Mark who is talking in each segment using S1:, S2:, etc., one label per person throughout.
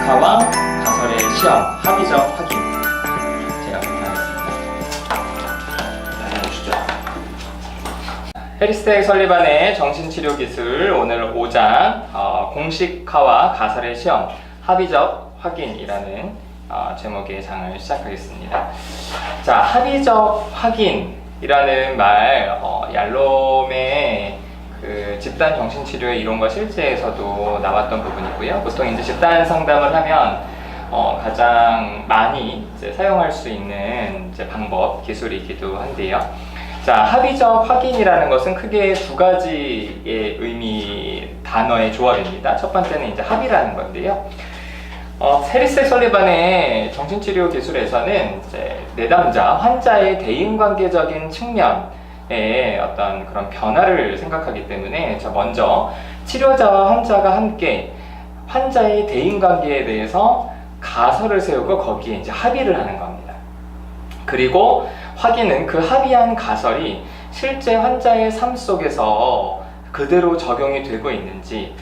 S1: 공식화와 가설의 시험, 합의적 확인 제가 부탁하겠습니다.
S2: 다녀오시죠.
S1: 해리스텍 설리반의 정신치료기술 오늘 5장 공식화와 가설의 시험, 합의적 확인이라는 제목의 장을 시작하겠습니다. 자, 합의적 확인이라는 말, 얄롬의 그 집단 정신치료의 이론과 실제에서도 나왔던 부분이고요. 보통 이제 집단 상담을 하면 가장 많이 이제 사용할 수 있는 이제 방법, 기술이기도 한데요. 자, 합의적 확인이라는 것은 크게 두 가지의 의미 단어의 조합입니다. 첫 번째는 이제 합의라는 건데요. 해리스텍 설리반의 정신치료 기술에서는 이제 내담자, 환자의 대인관계적인 측면의 어떤 그런 변화를 생각하기 때문에 먼저 치료자와 환자가 함께 환자의 대인관계에 대해서 가설을 세우고 거기에 이제 합의를 하는 겁니다. 그리고 확인은 그 합의한 가설이 실제 환자의 삶 속에서 그대로 적용이 되고 있는지,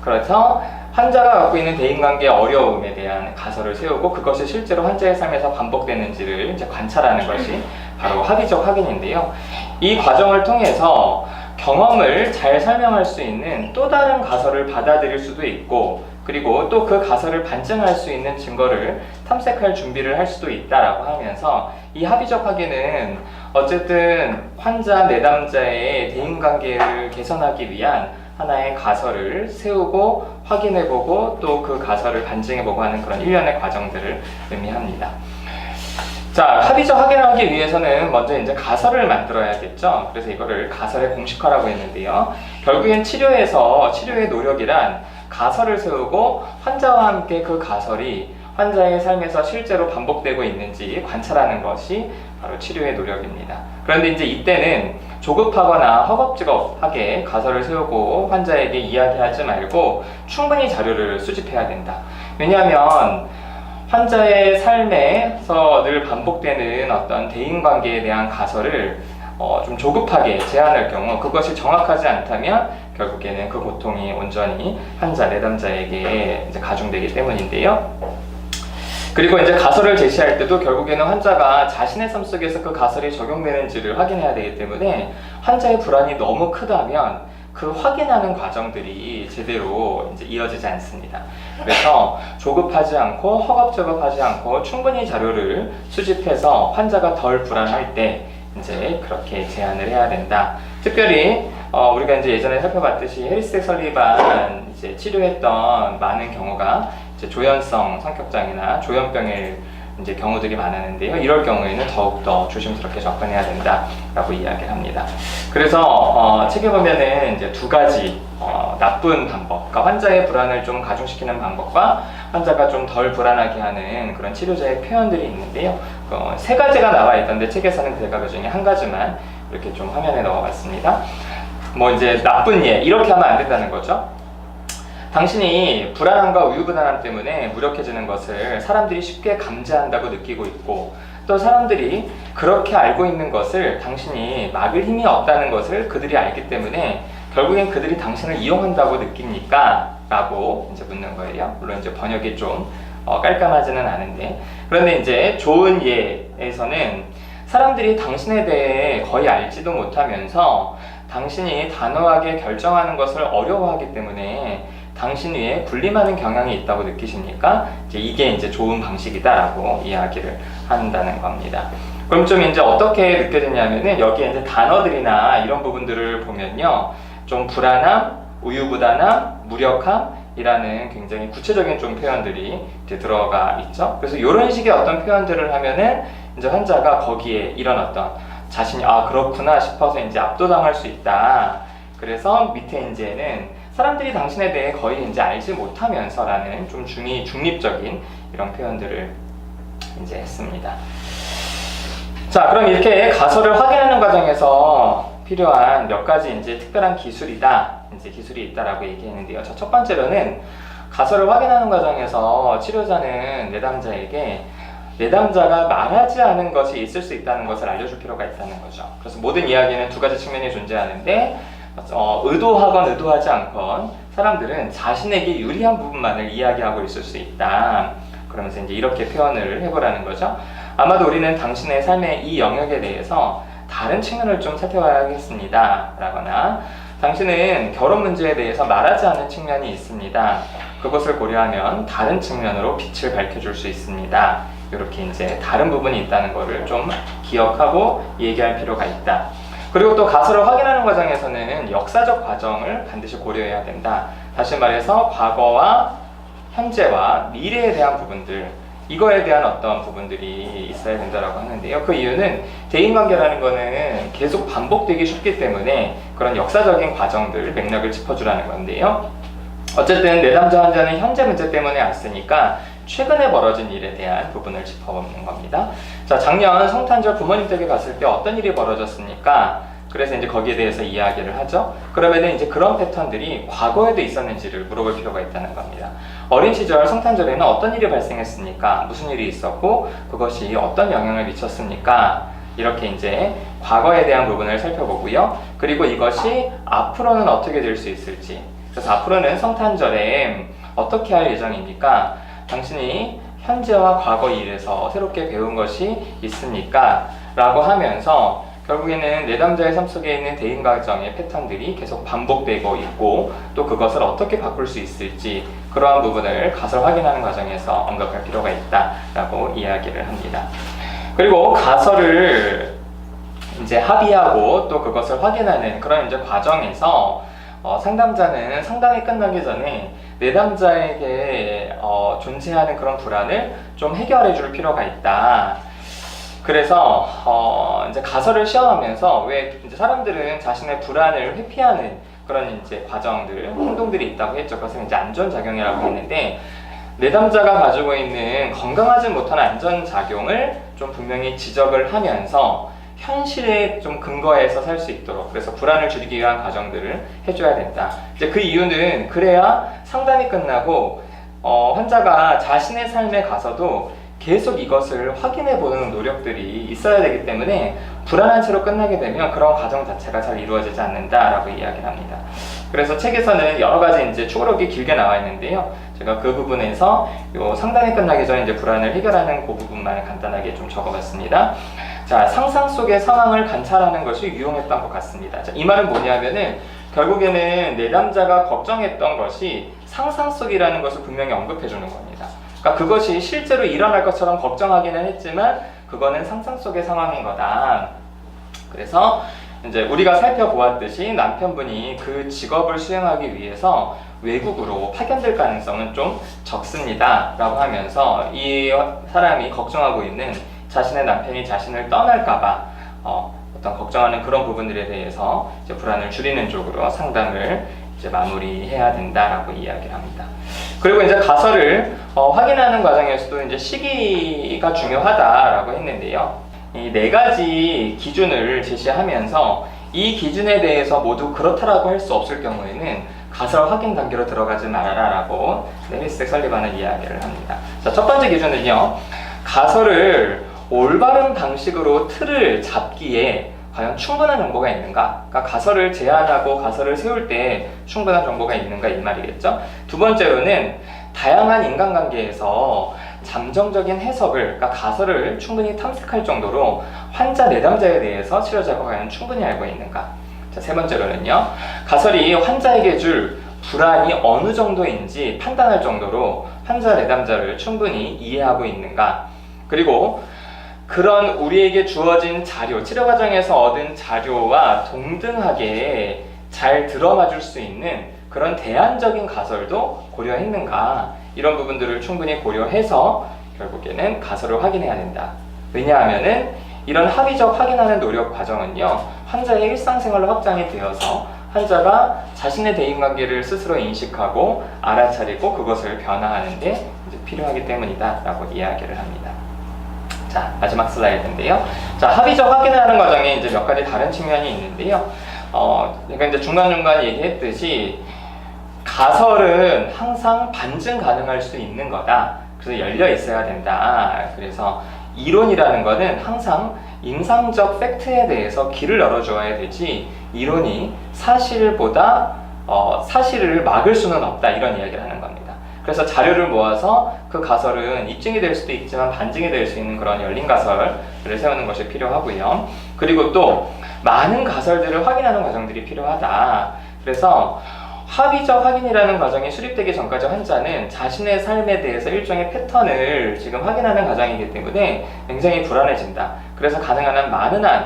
S1: 그래서 환자가 갖고 있는 대인관계의 어려움에 대한 가설을 세우고 그것이 실제로 환자의 삶에서 반복되는지를 이제 관찰하는 것이 바로 합의적 확인인데요. 이 과정을 통해서 경험을 잘 설명할 수 있는 또 다른 가설을 받아들일 수도 있고, 그리고 또 그 가설을 반증할 수 있는 증거를 탐색할 준비를 할 수도 있다라고 하면서, 이 합의적 확인은 어쨌든 환자 내담자의 대인관계를 개선하기 위한 하나의 가설을 세우고 확인해보고 또 그 가설을 반증해보고 하는 그런 일련의 과정들을 의미합니다. 자, 합의적 확인을 하기 위해서는 먼저 이제 가설을 만들어야겠죠. 그래서 이거를 가설의 공식화라고 했는데요. 결국엔 치료의 노력이란 가설을 세우고 환자와 함께 그 가설이 환자의 삶에서 실제로 반복되고 있는지 관찰하는 것이 바로 치료의 노력입니다. 그런데 이제 이때는 조급하거나 허겁지겁하게 가설을 세우고 환자에게 이야기하지 말고 충분히 자료를 수집해야 된다. 왜냐하면 환자의 삶에서 늘 반복되는 어떤 대인관계에 대한 가설을 좀 조급하게 제안할 경우 그것이 정확하지 않다면 결국에는 그 고통이 온전히 환자 내담자에게 이제 가중되기 때문인데요. 그리고 이제 가설을 제시할 때도 결국에는 환자가 자신의 삶 속에서 그 가설이 적용되는지를 확인해야 되기 때문에 환자의 불안이 너무 크다면 그 확인하는 과정들이 제대로 이제 이어지지 않습니다. 그래서 조급하지 않고 허겁지겁하지 않고 충분히 자료를 수집해서 환자가 덜 불안할 때 이제 그렇게 제안을 해야 된다. 특별히 우리가 이제 예전에 살펴봤듯이 해리스텍 설리반 이제 치료했던 많은 경우가 이제 조현성 성격장애나 조현병의 이제 경우들이 많았는데요. 이럴 경우에는 더욱더 조심스럽게 접근해야 된다라고 이야기를 합니다. 그래서 책에 보면은 이제 두 가지 나쁜 방법, 그러니까 환자의 불안을 좀 가중시키는 방법과 환자가 좀 덜 불안하게 하는 그런 치료자의 표현들이 있는데요. 세 가지가 나와 있던데 책에서는 제가 그 중에 한 가지만 이렇게 좀 화면에 넣어봤습니다. 뭐 이제 나쁜 예, 이렇게 하면 안 된다는 거죠. 당신이 불안함과 우유부단함 때문에 무력해지는 것을 사람들이 쉽게 감지한다고 느끼고 있고, 또 사람들이 그렇게 알고 있는 것을 당신이 막을 힘이 없다는 것을 그들이 알기 때문에 결국엔 그들이 당신을 이용한다고 느낍니까? 라고 이제 묻는 거예요. 물론 이제 번역이 좀 깔끔하지는 않은데, 그런데 이제 좋은 예에서는 사람들이 당신에 대해 거의 알지도 못하면서 당신이 단호하게 결정하는 것을 어려워하기 때문에 당신 위에 군림하는 경향이 있다고 느끼십니까? 이게 이제 좋은 방식이다라고 이야기를 한다는 겁니다. 그럼 좀 이제 어떻게 느껴지냐면은 여기에 이제 단어들이나 이런 부분들을 보면요, 좀 불안함, 우유부단함, 무력함이라는 굉장히 구체적인 좀 표현들이 이제 들어가 있죠. 그래서 이런 식의 어떤 표현들을 하면은 이제 환자가 거기에 이런 어떤 자신이 그렇구나 싶어서 이제 압도당할 수 있다. 그래서 밑에 이제는 사람들이 당신에 대해 거의 이제 알지 못하면서라는 좀 중립적인 이런 표현들을 이제 했습니다. 자, 그럼 이렇게 가설을 확인하는 과정에서 필요한 몇 가지 이제 특별한 기술이 있다라고 얘기했는데요. 첫 번째로는 가설을 확인하는 과정에서 치료자는 내담자에게 내담자가 말하지 않은 것이 있을 수 있다는 것을 알려줄 필요가 있다는 거죠. 그래서 모든 이야기는 두 가지 측면이 존재하는데 의도하건 의도하지 않건 사람들은 자신에게 유리한 부분만을 이야기하고 있을 수 있다. 그러면서 이제 이렇게 표현을 해보라는 거죠. 아마도 우리는 당신의 삶의 이 영역에 대해서 다른 측면을 좀 살펴봐야겠습니다. 라거나 당신은 결혼 문제에 대해서 말하지 않는 측면이 있습니다. 그것을 고려하면 다른 측면으로 빛을 밝혀줄 수 있습니다. 이렇게 이제 다른 부분이 있다는 것을 좀 기억하고 얘기할 필요가 있다. 그리고 또 가설을 확인하는 과정에서는 역사적 과정을 반드시 고려해야 된다. 다시 말해서 과거와 현재와 미래에 대한 부분들, 이거에 대한 어떤 부분들이 있어야 된다고 하는데요. 그 이유는 대인관계라는 거는 계속 반복되기 쉽기 때문에 그런 역사적인 과정들, 맥락을 짚어주라는 건데요. 어쨌든 내담자 환자는 현재 문제 때문에 왔으니까 최근에 벌어진 일에 대한 부분을 짚어보는 겁니다. 자, 작년 성탄절 부모님 댁에 갔을 때 어떤 일이 벌어졌습니까? 그래서 이제 거기에 대해서 이야기를 하죠. 그러면은 이제 그런 패턴들이 과거에도 있었는지를 물어볼 필요가 있다는 겁니다. 어린 시절 성탄절에는 어떤 일이 발생했습니까? 무슨 일이 있었고 그것이 어떤 영향을 미쳤습니까? 이렇게 이제 과거에 대한 부분을 살펴보고요. 그리고 이것이 앞으로는 어떻게 될 수 있을지. 그래서 앞으로는 성탄절에 어떻게 할 예정입니까? 당신이 현재와 과거 일에서 새롭게 배운 것이 있습니까? 라고 하면서 결국에는 내담자의 삶 속에 있는 대인과정의 패턴들이 계속 반복되고 있고 또 그것을 어떻게 바꿀 수 있을지 그러한 부분을 가설 확인하는 과정에서 언급할 필요가 있다라고 이야기를 합니다. 그리고 가설을 이제 합의하고 또 그것을 확인하는 그런 이제 과정에서 상담자는 상담이 끝나기 전에 내담자에게 존재하는 그런 불안을 좀 해결해 줄 필요가 있다. 그래서 이제 가설을 시험하면서 왜 이제 사람들은 자신의 불안을 회피하는 그런 이제 과정들, 행동들이 있다고 했죠. 그것은 이제 안전작용이라고 했는데 내담자가 가지고 있는 건강하지 못한 안전작용을 좀 분명히 지적을 하면서 현실에 좀 근거해서 살 수 있도록 그래서 불안을 줄이기 위한 과정들을 해줘야 된다. 이제 그 이유는 그래야 상담이 끝나고 환자가 자신의 삶에 가서도 계속 이것을 확인해 보는 노력들이 있어야 되기 때문에 불안한 채로 끝나게 되면 그런 과정 자체가 잘 이루어지지 않는다라고 이야기를 합니다. 그래서 책에서는 여러 가지 이제 추구록이 길게 나와 있는데요. 제가 그 부분에서 요 상담이 끝나기 전에 이제 불안을 해결하는 그 부분만 간단하게 좀 적어봤습니다. 자, 상상 속의 상황을 관찰하는 것이 유용했던 것 같습니다. 자, 이 말은 뭐냐면은 결국에는 내담자가 걱정했던 것이 상상 속이라는 것을 분명히 언급해 주는 겁니다. 그러니까 그것이 실제로 일어날 것처럼 걱정하기는 했지만 그거는 상상 속의 상황인 거다. 그래서 이제 우리가 살펴보았듯이 남편분이 그 직업을 수행하기 위해서 외국으로 파견될 가능성은 좀 적습니다 라고 하면서 이 사람이 걱정하고 있는 자신의 남편이 자신을 떠날까봐 어떤 걱정하는 그런 부분들에 대해서 이제 불안을 줄이는 쪽으로 상담을 이제 마무리해야 된다라고 이야기를 합니다. 그리고 이제 가설을 확인하는 과정에서도 이제 시기가 중요하다라고 했는데요. 이 4가지 기준을 제시하면서 이 기준에 대해서 모두 그렇다라고 할 수 없을 경우에는 가설 확인 단계로 들어가지 말아라라고 헬리스텍 설리반은 이야기를 합니다. 자, 첫 번째 기준은요. 가설을 올바른 방식으로 틀을 잡기에 과연 충분한 정보가 있는가? 그러니까 가설을 제안하고 가설을 세울 때 충분한 정보가 있는가 이 말이겠죠. 두 번째로는 다양한 인간관계에서 잠정적인 해석을, 그러니까 가설을 충분히 탐색할 정도로 환자 내담자에 대해서 치료자가 과연 충분히 알고 있는가? 자, 세 번째로는요. 가설이 환자에게 줄 불안이 어느 정도인지 판단할 정도로 환자 내담자를 충분히 이해하고 있는가? 그리고 그런 우리에게 주어진 자료, 치료 과정에서 얻은 자료와 동등하게 잘 들어맞을 수 있는 그런 대안적인 가설도 고려했는가? 이런 부분들을 충분히 고려해서 결국에는 가설을 확인해야 된다. 왜냐하면은 이런 합의적 확인하는 노력 과정은요, 환자의 일상생활로 확장이 되어서 환자가 자신의 대인관계를 스스로 인식하고 알아차리고 그것을 변화하는 데 이제 필요하기 때문이다 라고 이야기를 합니다. 자, 마지막 슬라이드인데요. 자, 합의적 확인을 하는 과정에 이제 몇 가지 다른 측면이 있는데요. 제가 이제 중간중간 얘기했듯이 가설은 항상 반증 가능할 수 있는 거다. 그래서 열려 있어야 된다. 그래서 이론이라는 거는 항상 임상적 팩트에 대해서 길을 열어줘야 되지 이론이 사실보다 사실을 막을 수는 없다 이런 이야기를 하는 겁니다. 그래서 자료를 모아서 그 가설은 입증이 될 수도 있지만 반증이 될 수 있는 그런 열린 가설을 세우는 것이 필요하고요. 그리고 또 많은 가설들을 확인하는 과정들이 필요하다. 그래서 합의적 확인이라는 과정이 수립되기 전까지 환자는 자신의 삶에 대해서 일종의 패턴을 지금 확인하는 과정이기 때문에 굉장히 불안해진다. 그래서 가능한 한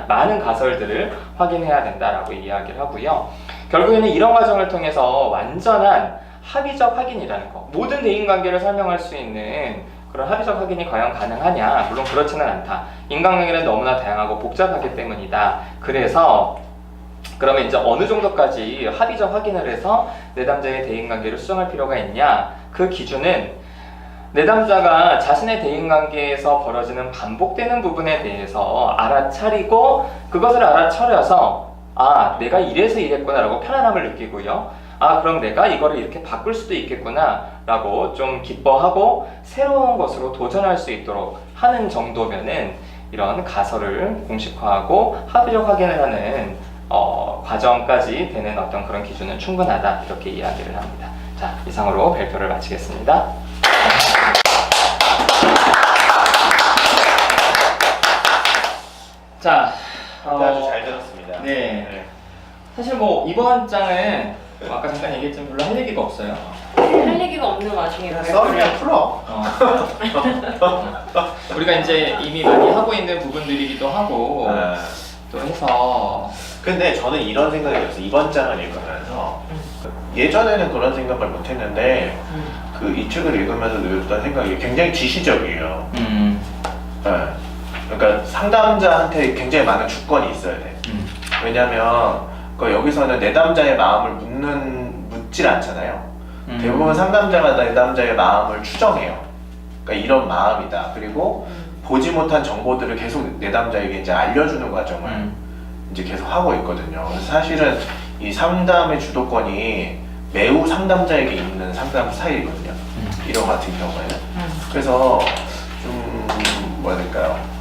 S1: 많은 가설들을 확인해야 된다라고 이야기를 하고요. 결국에는 이런 과정을 통해서 완전한 합의적 확인이라는 거, 모든 대인관계를 설명할 수 있는 그런 합의적 확인이 과연 가능하냐? 물론 그렇지는 않다. 인간관계는 너무나 다양하고 복잡하기 때문이다. 그래서 그러면 이제 어느 정도까지 합의적 확인을 해서 내담자의 대인관계를 수정할 필요가 있냐? 그 기준은 내담자가 자신의 대인관계에서 벌어지는 반복되는 부분에 대해서 알아차리고 그것을 알아차려서 내가 이래서 이랬구나 라고 편안함을 느끼고요. 그럼 내가 이거를 이렇게 바꿀 수도 있겠구나 라고 좀 기뻐하고 새로운 것으로 도전할 수 있도록 하는 정도면은 이런 가설을 공식화하고 합의적 확인을 하는 과정까지 되는 어떤 그런 기준은 충분하다 이렇게 이야기를 합니다. 자, 이상으로 발표를 마치겠습니다. 자,
S2: 아주 잘 들었습니다.
S1: 네. 사실 뭐 이번 장은 아까 잠깐 얘기했지만 별로 할 얘기가 없어요.
S3: 할 얘기가 없는 와중에
S2: 썰면 풀어.
S1: 우리가 이제 이미 많이 하고 있는 부분들이기도 하고 또 해서
S2: 근데 저는 이런 생각이 들었어요. 이번 장을 읽으면서 예전에는 그런 생각을 못 했는데 이 책을 읽으면서 들었던 생각이 굉장히 지시적이에요. 네. 그러니까 상담자한테 굉장히 많은 주권이 있어야 돼. 왜냐면 여기서는 내담자의 마음을 묻질 않잖아요. 대부분 상담자가 내담자의 마음을 추정해요. 그러니까 이런 마음이다. 그리고 보지 못한 정보들을 계속 내담자에게 이제 알려주는 과정을 이제 계속 하고 있거든요. 그래서 사실은 이 상담의 주도권이 매우 상담자에게 있는 상담 스타일이거든요. 이런 같은 경우에는. 그래서 좀 뭐라 해야 될까요?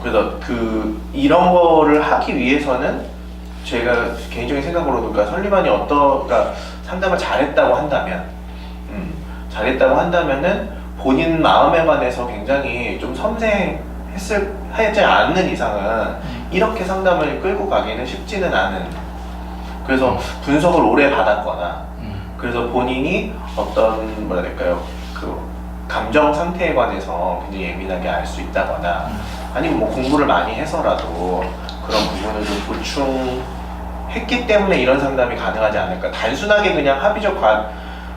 S2: 그래서 이런 거를 하기 위해서는 제가 개인적인 생각으로도 그러니까 설리반이 그러니까 상담을 잘했다고 한다면은 본인 마음에 관해서 굉장히 좀 하지 않는 이상은 이렇게 상담을 끌고 가기는 쉽지는 않은. 그래서 분석을 오래 받았거나 그래서 본인이 어떤 뭐라 해야 될까요? 감정 상태에 관해서 굉장히 예민하게 알 수 있다거나 아니면 뭐 공부를 많이 해서라도 그런 부분을 좀 보충했기 때문에 이런 상담이 가능하지 않을까. 단순하게 그냥 합의적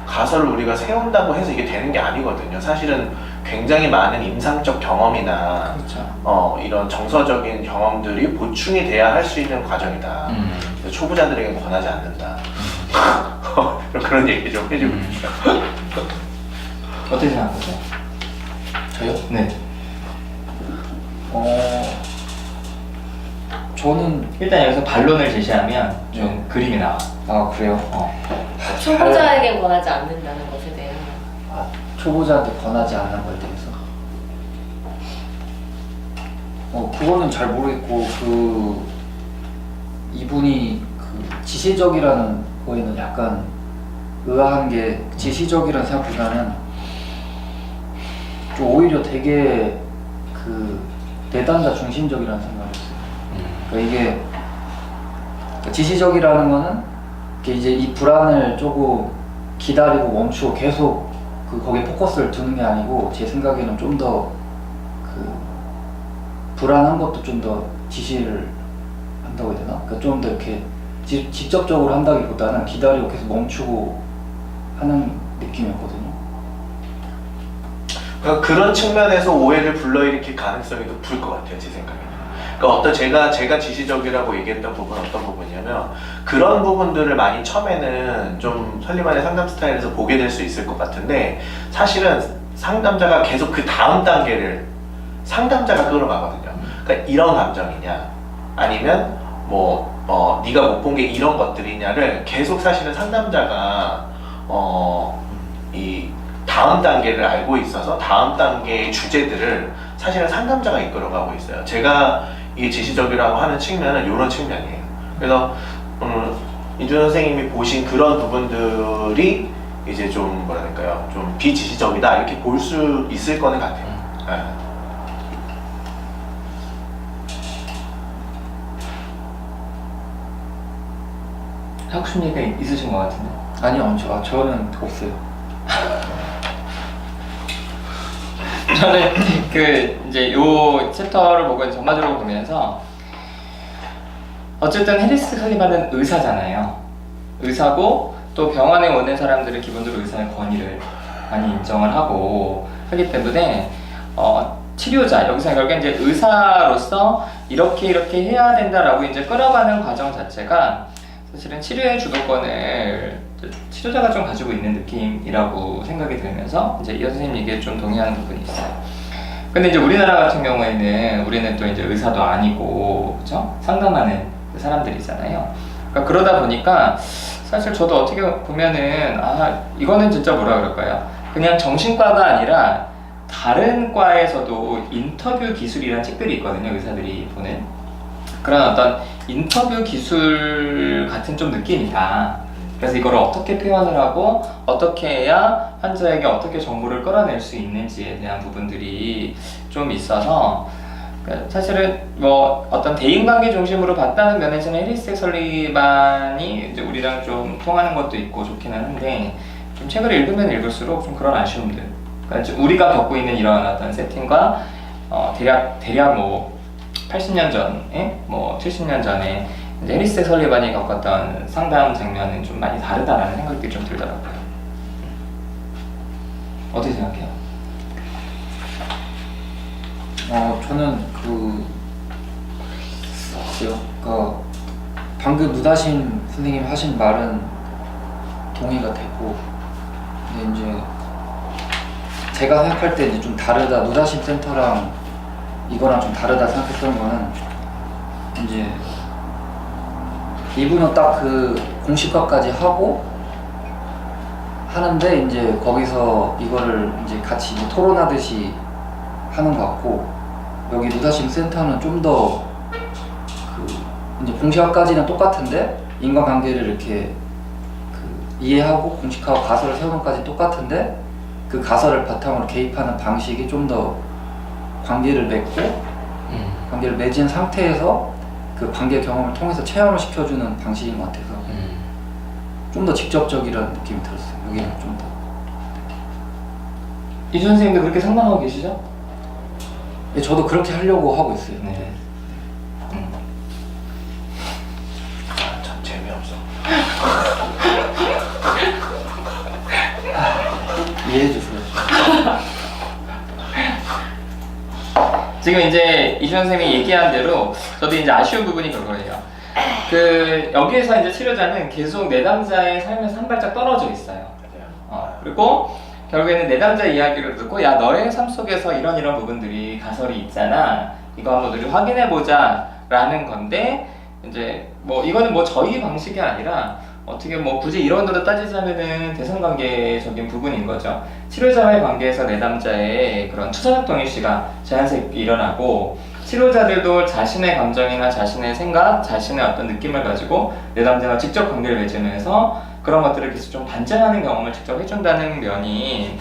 S2: 가설을 우리가 세운다고 해서 이게 되는 게 아니거든요. 사실은 굉장히 많은 임상적 경험이나
S1: 그렇죠.
S2: 이런 정서적인 경험들이 보충이 돼야 할 수 있는 과정이다. 초보자들에게는 권하지 않는다. 그런 얘기 좀 해주고 싶어요.
S1: 어떻게 생각하세요?
S4: 저요?
S1: 네.
S4: 저는
S1: 일단 여기서 반론을 제시하면 좀 그림이 나와.
S4: 그래요?
S3: 초보자에게 권하지 않는다는 것에 대한
S4: 초보자한테 권하지 않는 거에 대해서 그거는 잘 모르겠고 이분이 지시적이라는 거에는 약간 의아한 게 지시적이라는 생각보다는 좀 오히려 되게 내담자 중심적이라는 생각을 했어요. 그러니까 이게 지시적이라는 거는 이제 이 불안을 조금 기다리고 멈추고 계속 거기에 포커스를 두는 게 아니고 제 생각에는 좀 더 불안한 것도 좀 더 지시를 한다고 해야 되나? 그러니까 좀 더 이렇게 직접적으로 한다기보다는 기다리고 계속 멈추고 하는 느낌이었거든요.
S2: 그러니까 그런 측면에서 오해를 불러일으킬 가능성이 높을 것 같아요, 제 생각에는. 그러니까 제가 지시적이라고 얘기했던 부분은 어떤 부분이냐면 그런 부분들을 많이 처음에는 좀 설리반의 상담 스타일에서 보게 될 수 있을 것 같은데 사실은 상담자가 계속 그 다음 단계를 상담자가 끌어가거든요. 그러니까 이런 감정이냐 아니면 네가 못 본 게 이런 것들이냐를 계속 사실은 상담자가 이 다음 단계를 알고 있어서 다음 단계의 주제들을 사실은 상담자가 이끌어가고 있어요. 제가 이게 지시적이라고 하는 측면은 이런 측면이에요. 그래서 이준 선생님이 보신 그런 부분들이 이제 좀 뭐랄까요, 좀 비지시적이다 이렇게 볼 수 있을 거는 같아요. 네.
S1: 하고 싶은 얘기가 있으신 것 같은데.
S4: 아니요, 저는 없어요.
S1: 저는 그 이제 요 챕터를 보고 전반적으로 보면서 어쨌든 해리스 설리반은 의사잖아요. 의사고 또 병원에 오는 사람들은 기본적으로 의사의 권위를 많이 인정을 하고 하기 때문에 치료자, 여기서 결국엔 이제 의사로서 이렇게 해야 된다라고 이제 끌어가는 과정 자체가 사실은 치료의 주도권을 치료자가 좀 가지고 있는 느낌이라고 생각이 들면서 이제 이 선생님 얘기에 좀 동의하는 부분이 있어요. 근데 이제 우리나라 같은 경우에는 우리는 또 이제 의사도 아니고, 그죠? 상담하는 사람들이잖아요. 그러니까 그러다 보니까 사실 저도 어떻게 보면은 이거는 진짜 뭐라 그럴까요? 그냥 정신과가 아니라 다른 과에서도 인터뷰 기술이라는 책들이 있거든요. 의사들이 보는 그런 어떤 인터뷰 기술 같은 좀 느낌이다. 그래서 이걸 어떻게 표현을 하고 어떻게 해야 환자에게 어떻게 정보를 끌어낼 수 있는지에 대한 부분들이 좀 있어서 사실은 뭐 어떤 대인관계 중심으로 봤다는 면에서는 해리스 설리반이 이제 우리랑 좀 통하는 것도 있고 좋기는 한데 좀 책을 읽으면 읽을수록 좀 그런 아쉬움들. 그러니까 우리가 겪고 있는 이런 어떤 세팅과 대략 뭐 80년 전에 뭐 70년 전에 이제 해리스 설리반이 겪었던 상담 장면은 좀 많이 다르다라는 생각이 좀 들더라고요. 어떻게 생각해요?
S4: 저는 방금 누다신 선생님 하신 말은 동의가 되고, 근데 이제 제가 생각할 때 이제 좀 다르다, 누다신 센터랑 이거랑 좀 다르다 생각했던 거는 이제 이분은 딱 그 공식화까지 하고 하는데 이제 거기서 이거를 이제 같이 이제 토론하듯이 하는 것 같고, 여기 누다심 센터는 좀 더 이제 공식화까지는 똑같은데 인간관계를 이렇게 이해하고 공식화와 가설을 세우는 것까지 똑같은데 그 가설을 바탕으로 개입하는 방식이 좀 더 관계를 맺고 관계를 맺은 상태에서 그 관계 경험을 통해서 체험을 시켜주는 방식인 것 같아서 좀 더 직접적이라는 느낌이 들었어요. 여기는 좀 더.
S1: 이준 선생님도 그렇게 상담하고 계시죠?
S4: 네, 저도 그렇게 하려고 하고 있어요.
S1: 네.
S2: 참 재미없어.
S4: 이해해주세요.
S1: 지금 이제 이준 선생님이 얘기한 대로 저도 이제 아쉬운 부분이 그거예요. 여기에서 이제 치료자는 계속 내담자의 삶에서 한 발짝 떨어져 있어요. 그리고 결국에는 내담자 이야기를 듣고 야 너의 삶 속에서 이런 부분들이 가설이 있잖아. 이거 한번 우리 확인해 보자 라는 건데 이제 뭐 이거는 뭐 저희 방식이 아니라 어떻게 뭐 굳이 이론으로 따지자면은 대선관계적인 부분인 거죠. 치료자와의 관계에서 내담자의 그런 투사작동 일시가 자연스럽게 일어나고 치료자들도 자신의 감정이나 자신의 생각, 자신의 어떤 느낌을 가지고 내담자와 직접 관계를 맺으면서 그런 것들을 계속 좀 반증하는 경험을 직접 해준다는 면이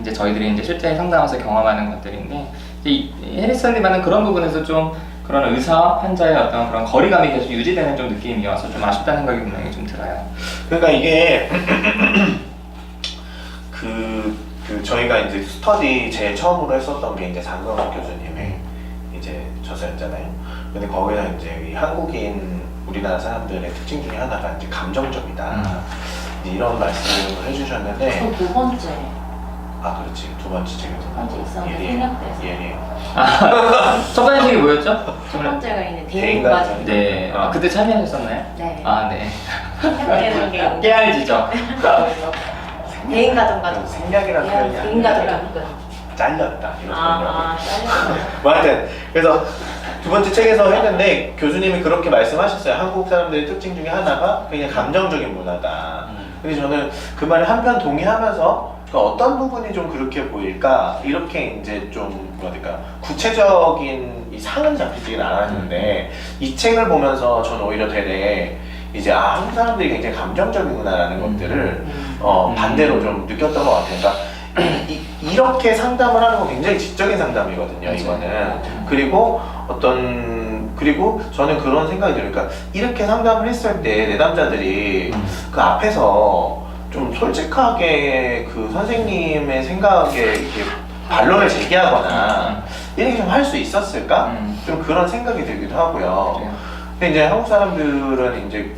S1: 이제 저희들이 이제 실제 상담에서 경험하는 것들인데 이 해리스 설리반은 그런 부분에서 좀 그런 의사 환자의 어떤 그런 거리감이 계속 유지되는 좀 느낌이어서 좀 아쉽다는 생각이 분명히 좀 들어요.
S2: 그러니까 이게 저희가 이제 스터디 제일 처음으로 했었던 게 이제 장경석 교수님의 이제 저서였잖아요. 근데 거기서 이제 이 한국인 우리나라 사람들의 특징 중에 하나가 이제 감정적이다. 이제 이런 말씀을 해주셨는데.
S3: 두 번째.
S2: 그렇지. 두 번째 책에서.
S3: 번째 있었는데 생략돼서.
S2: 예리해요.
S1: 첫 번째 책이 뭐였죠?
S3: 첫 번째가 있는
S2: 대인관계.
S3: 대인관계.
S1: 네. 그때 참여하셨었나요?
S3: 네.
S1: 네.
S3: 생략되는 게
S1: 깨알지죠.
S3: 대인가정가족.
S2: 생략이라는 표현이 아니라
S3: 대인가정가족.
S2: 잘렸다 이런 거예요.
S3: 잘렸다.
S2: 뭐 하여튼 그래서 두 번째 책에서 했는데 교수님이 그렇게 말씀하셨어요. 한국 사람들의 특징 중에 하나가 그냥 감정적인 문화다. 근데 저는 그 말에 한편 동의하면서 그러니까 어떤 부분이 좀 그렇게 보일까? 이렇게 이제 좀 뭐라 해야 될까? 구체적인 이 상은 잡히지는 않았는데 이 책을 보면서 저는 오히려 되게 이제 한국 사람들이 굉장히 감정적이구나라는 것들을 반대로 좀 느꼈던 것 같아요. 그러니까 이렇게 상담을 하는 건 굉장히 지적인 상담이거든요.
S4: 맞아요.
S2: 이거는 그리고 저는 그런 생각이 들어요. 그러니까 이렇게 상담을 했을 때 내담자들이 그 앞에서 좀 솔직하게 그 선생님의 생각에 이렇게 반론을 제기하거나 이렇게 좀 할 수 있었을까? 좀 그런 생각이 들기도 하고요.
S4: 그래요.
S2: 근데 이제 한국 사람들은 이제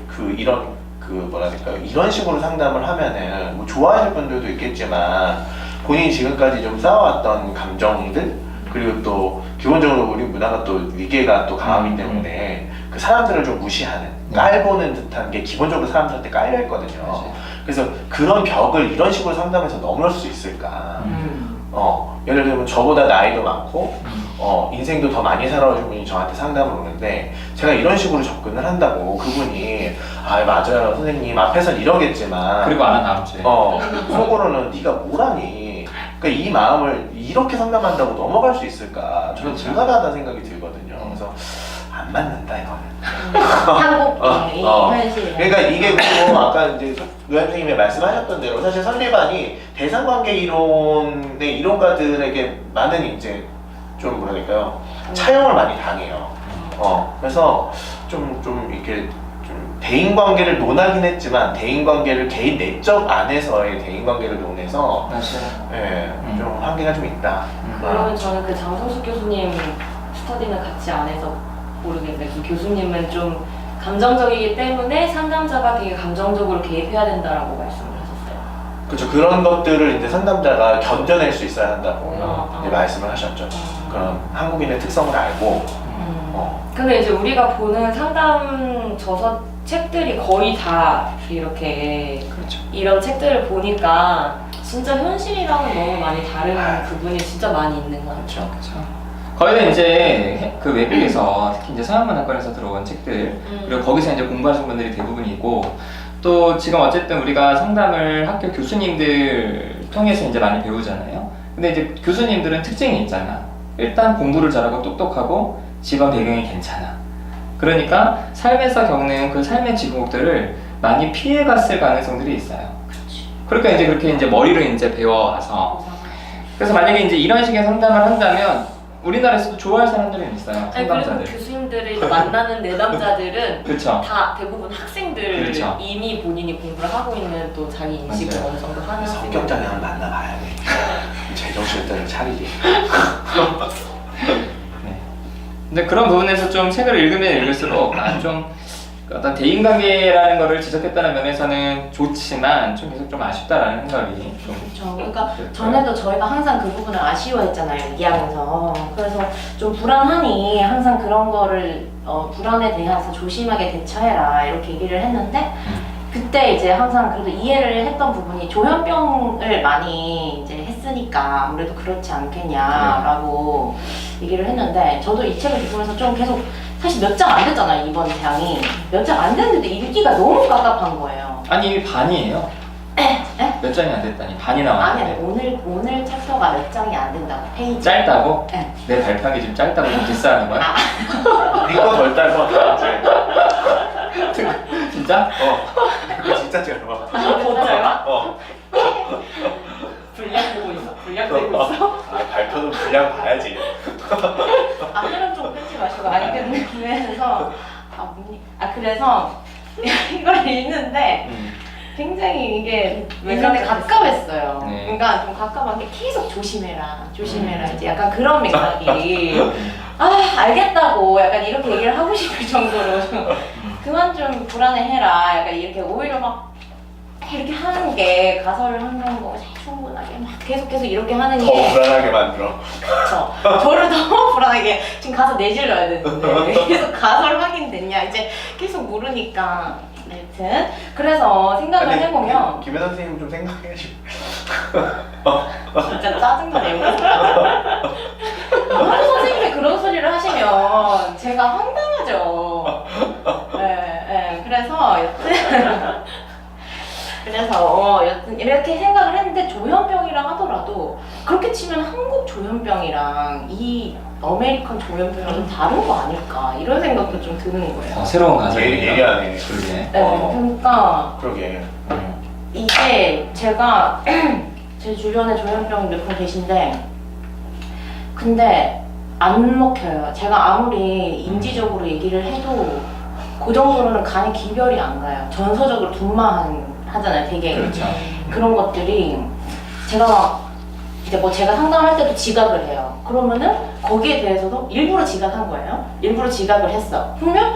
S2: 뭐라 해야 될까요? 이런 식으로 상담을 하면은 뭐 좋아하실 분들도 있겠지만 본인이 지금까지 좀 쌓아왔던 감정들 그리고 또 기본적으로 우리 문화가 또 위계가 또 강하기 때문에 그 사람들을 좀 무시하는 깔보는 듯한 게 기본적으로 사람들한테 깔려 있거든요.
S4: 맞아요.
S2: 그래서 그런 벽을 이런 식으로 상담해서 넘을 수 있을까? 예를 들면 저보다 나이도 많고 인생도 더 많이 살아오신 분이 저한테 상담을 오는데 제가 이런 식으로 접근을 한다고 그분이 맞아요 선생님 앞에선 이러겠지만
S1: 그리고 안 한 다음 주에.
S2: 속으로는 네가 뭘 하니? 그러니까 이 마음을 이렇게 상담한다고 넘어갈 수 있을까? 저는
S4: 그렇죠.
S2: 불가능하다는 생각이 들거든요. 그래서 안 맞는다 이거는.
S3: 한국이 현실.
S2: 그러니까 이게 뭐 아까 이제 노현 선생님이 말씀하셨던 대로 사실 선례반이 대상관계 이론의 이론가들에게 많은 이제 좀 뭐라 할까요? 차용을 많이 당해요. 그래서 좀 이렇게 좀 대인관계를 논하긴 했지만 대인관계를 개인 내적 안에서의 대인관계를 논해서
S4: 맞아요.
S2: 좀 한계가 좀 있다.
S3: 그러면 저는 그 장성식 교수님 스터디는 같이 안 해서 모르겠는데 그 교수님은 좀 감정적이기 때문에 상담자가 되게 감정적으로 개입해야 된다라고 말씀을 하셨어요.
S2: 그렇죠. 그런 것들을 이제 상담자가 견뎌낼 수 있어야 한다고 이제 말씀을 하셨죠. 그런 한국인의 특성을 알고.
S3: 근데 이제 우리가 보는 상담 저서 책들이 거의 다 이렇게
S4: 그렇죠.
S3: 이런 책들을 보니까 진짜 현실이랑은 너무 많이 다른 부분이 진짜 많이 있는 것 같아요.
S4: 그렇죠.
S1: 거기는 이제 그 외국에서 특히 이제 서양문화권에서 들어온 책들 그리고 거기서 이제 공부하신 분들이 대부분이고 또 지금 어쨌든 우리가 상담을 학교 교수님들 통해서 이제 많이 배우잖아요. 근데 이제 교수님들은 특징이 있잖아. 일단 공부를 잘하고 똑똑하고 집안 배경이 괜찮아. 그러니까 삶에서 겪는 그 삶의 지옥들을 많이 피해갔을 가능성들이 있어요. 그러니까 이제 그렇게 이제 머리를 이제 배워와서 그래서 만약에 이제 이런 식의 상담을 한다면 우리나라에서도 좋아할 사람들은 있어요.
S3: 아니, 그리고
S1: 상담자들.
S3: 교수님들이 만나는 내담자들은
S1: 그렇죠.
S3: 다 대부분 학생들
S1: 그렇죠.
S3: 이미 본인이 공부를 하고 있는 또 자기 인식을
S1: 맞아요.
S3: 어느 정도 하는
S2: 성격장애 한번 만나봐야 돼. 제정신을 차리지.
S1: 네. 근데 그런 부분에서 좀 책을 읽으면 읽을수록 좀 어떤 대인관계라는 거를 지적했다는 면에서는 좋지만 좀 계속 좀 아쉽다라는 생각이 좀.
S5: 그렇죠. 그러니까 전에도 저희가 항상 그 부분을 아쉬워했잖아요, 얘기하면서. 그래서 좀 불안하니 항상 그런 거를 불안에 대해서 조심하게 대처해라 이렇게 얘기를 했는데 그때 이제 항상 그래도 이해를 했던 부분이 조현병을 많이 이제 했으니까 아무래도 그렇지 않겠냐라고 얘기를 했는데 저도 이 책을 읽으면서 좀 계속 사실 몇 장 안 됐잖아요, 이번 장이. 몇 장 안 됐는데 읽기가 너무 갑갑한 거예요.
S1: 아니 이게 반이에요. 몇 장이 안 됐다니 반이 나왔는데.
S5: 아니, 오늘 챕터가 몇 장이 안 된다고, 페이지.
S1: 짧다고?
S5: 네.
S1: 내 발표하기 좀 짧다고 좀 디스하는 거야?
S2: 니꺼 덜 딸것 같아.
S1: 진짜?
S2: 그거 진짜 짧아.
S3: 진짜요? 분량 보고 있어? 분량 보고 있어?
S2: 발표는 분량 봐야지.
S5: 앞으로는 좀 끊지 마시고. 아니, 근데 그래서 이걸 읽는데 굉장히 이게 외관에 가까웠어요.
S1: 네.
S5: 그러니까 좀 가까운 게 계속 조심해라 이제 약간 그런 맥락이 알겠다고 약간 이렇게 얘기를 하고 싶을 정도로 좀 그만 좀 불안해해라 약간 이렇게 오히려 막 이렇게 하는 게 가설을 하는 거 충분하게 막 계속 이렇게 하는
S2: 더
S5: 게
S2: 불안하게 만들어.
S5: 그쵸. 저를 더 불안하게 지금 가서 내질러야 되는데 계속 가설 확인됐냐 이제 계속 물으니까 하여튼 그래서 생각을 해보면
S2: 김혜선 선생님 좀 생각해야지.
S5: 진짜 짜증나네 여기서 하루 선생님이 그런 소리를 하시면 제가 황당하죠. 그래서 여튼 여튼 이렇게 생각을 했는데 조현병이라 하더라도 그렇게 치면 한국 조현병이랑 이 아메리칸 조현병이랑 좀 다른 거 아닐까 이런 생각도 좀 드는 거예요.
S1: 새로운 가설이
S2: 예리하네.
S1: 그러게.
S5: 네, 그러니까
S2: 그러게.
S5: 이게 제가 제 주변에 조현병 몇 분 계신데 근데 안 먹혀요. 제가 아무리 인지적으로 얘기를 해도 그 정도로는 간에 기별이 안 가요. 전서적으로 하잖아요. 되게
S1: 그렇죠.
S5: 그런 것들이 제가 막 이제 뭐 제가 상담할 때도 지각을 해요. 그러면은 거기에 대해서도 일부러 지각한 거예요. 일부러 지각을 했어. 그러면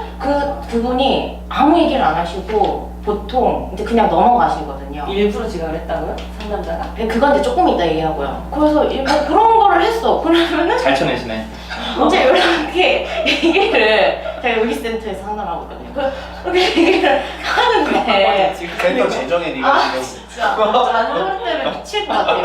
S5: 그분이 아무 얘기를 안 하시고 보통 이제 그냥 넘어가시거든요.
S3: 일부러 지각을 했다고요? 상담자가?
S5: 그건 이제 조금 이따 얘기하고요. 그래서 일부러 그런 거를 했어. 그러면은
S1: 잘 쳐내시네.
S5: 이제 이렇게 얘기를 제가 여기센터에서 상담하거든요. 그렇게 얘기를 하는데
S2: 센터 재정에 네가
S5: 아
S2: 지금
S5: 진짜 잔소리 때문에 미칠 것 같아요.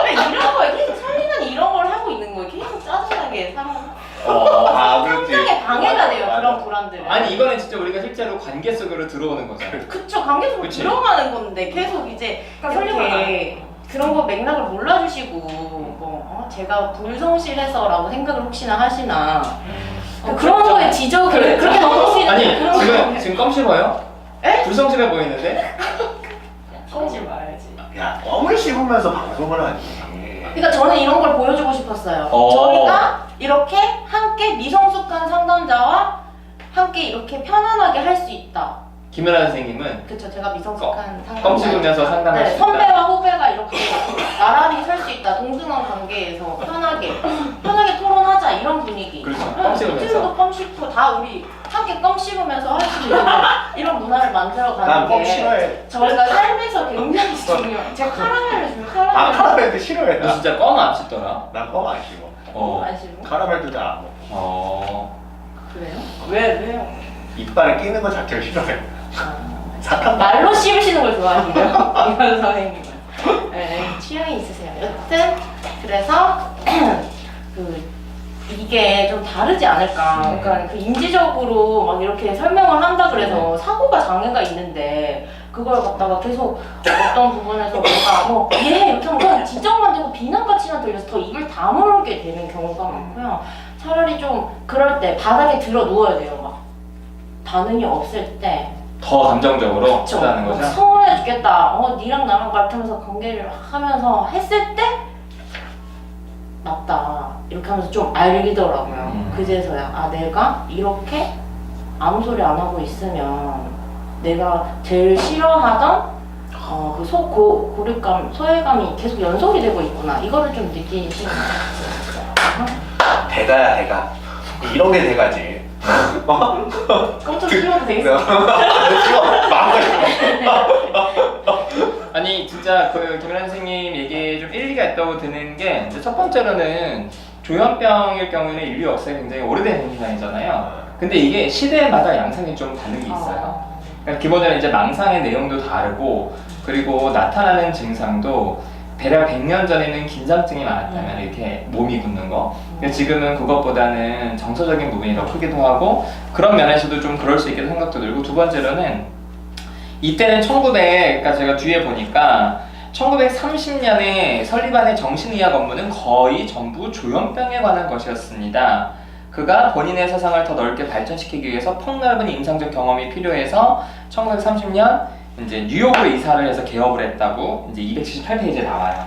S5: 그래서 이런 거에 계속 설리는 이런 걸 하고 있는 거예요. 계속 짜증나게 사람
S2: 아 그렇지.
S5: 상당히 방해가 돼요.
S2: 맞아.
S5: 그런 불안들은.
S1: 아니 이거는 진짜 우리가 실제로 관계 속으로 들어오는 거잖아요.
S5: 그쵸, 관계 속으로
S1: 그치?
S5: 들어가는 건데 계속 이제 이렇게 그런 거 맥락을 몰라주시고 제가 불성실해서라고 생각을 혹시나 하시나 그런 거에 지적을 그렇게 하시는
S1: 아니
S5: 그런
S1: 지금 껌 씹어요?
S5: 에?
S1: 불성실해 보이는데?
S3: 껌질 말아야지.
S2: 야 껌을 씹으면서 방송을 하니.
S5: 그러니까 저는 이런 걸 보여주고 싶었어요.
S1: 어.
S5: 저희가 이렇게 함께 미성숙한 상담자와 함께 이렇게 편안하게 할 수 있다.
S1: 김연아 선생님은
S5: 그쵸, 제가 미성숙한 상담자.
S1: 껌 씹으면서 상담할 수 있다.
S5: 선배와 후배가 이렇게 나란히 설 수 있다. 동등한 관계에서 편하게 토론하자 이런 분위기.
S1: 그렇죠. 껌 씹으면서.
S5: 팀도 껌 씹고 다 우리 함께 껌 씹으면서 할 수 있는 이런 문화를 만들어가는
S2: 난껌
S5: 게
S2: 싫어해.
S5: 저희가 삶에서 굉장히 중요해요. 제가 카라멜을 주면
S2: 아
S5: 카라멜
S2: 카라멜도 싫어해.
S1: 너 진짜 껌 안 씹더라.
S2: 난껌 안 씹어.
S5: 안 씹어?
S2: 카라멜도 잘 안 먹어.
S5: 그래요?
S3: 왜요?
S2: 이빨에 끼는 거 자체를 싫어해.
S5: 아,
S2: 사탕
S5: 말로 씹으시는 걸 좋아하시네요. 이현 선생님은. 네, 취향이 있으세요. 여튼 그래서 이게 좀 다르지 않을까. 그러니까 그 인지적으로 막 이렇게 설명을 한다 그래서 사고가 장애가 있는데 그걸 갖다가 계속 어떤 부분에서 뭔가 이렇게 하면 그냥 지적만 되고 비난까지만 들려서 더 입을 다물게 되는 경우가 많고요. 차라리 좀 그럴 때 바닥에 들어 누워야 돼요. 막 반응이 없을 때.
S1: 더 감정적으로 하다는 거죠?
S5: 서운해 죽겠다. 니랑 나랑 막 하면서 관계를 하면서 했을 때 맞다. 이렇게 하면서 좀 알리더라고요. 그제서야 아 내가 이렇게 아무 소리 안 하고 있으면 내가 제일 싫어하던 그 고립감, 소외감이 계속 연속이 되고 있구나. 이거를 좀 느끼시는 것 같아요.
S2: 대가야 대가. 이런 게 대가지.
S5: 깜짝 놀라도 되겠어요.
S2: 싫어. 마음가짐.
S1: 아니 진짜 그 김연아 선생님 얘기에 좀 일리가 있다고 드는 게 이제 첫 번째로는 조현병일 경우에는 인류 역사에 굉장히 오래된 현상이잖아요. 근데 이게 시대마다 양상이 좀 다른 게 있어요. 그러니까 기본적으로 이제 망상의 내용도 다르고 그리고 나타나는 증상도 대략 100년 전에는 긴장증이 많았다면 이렇게 몸이 붓는 거. 근데 지금은 그것보다는 정서적인 부분이 더 크기도 하고 그런 면에서도 좀 그럴 수 있겠다 생각도 들고 두 번째로는 이때는 그러니까 제가 뒤에 보니까 1930년에 설리반의 정신의학 업무는 거의 전부 조현병에 관한 것이었습니다. 그가 본인의 세상을 더 넓게 발전시키기 위해서 폭넓은 임상적 경험이 필요해서 1930년 이제 뉴욕으로 이사를 해서 개업을 했다고 이제 278페이지에 나와요.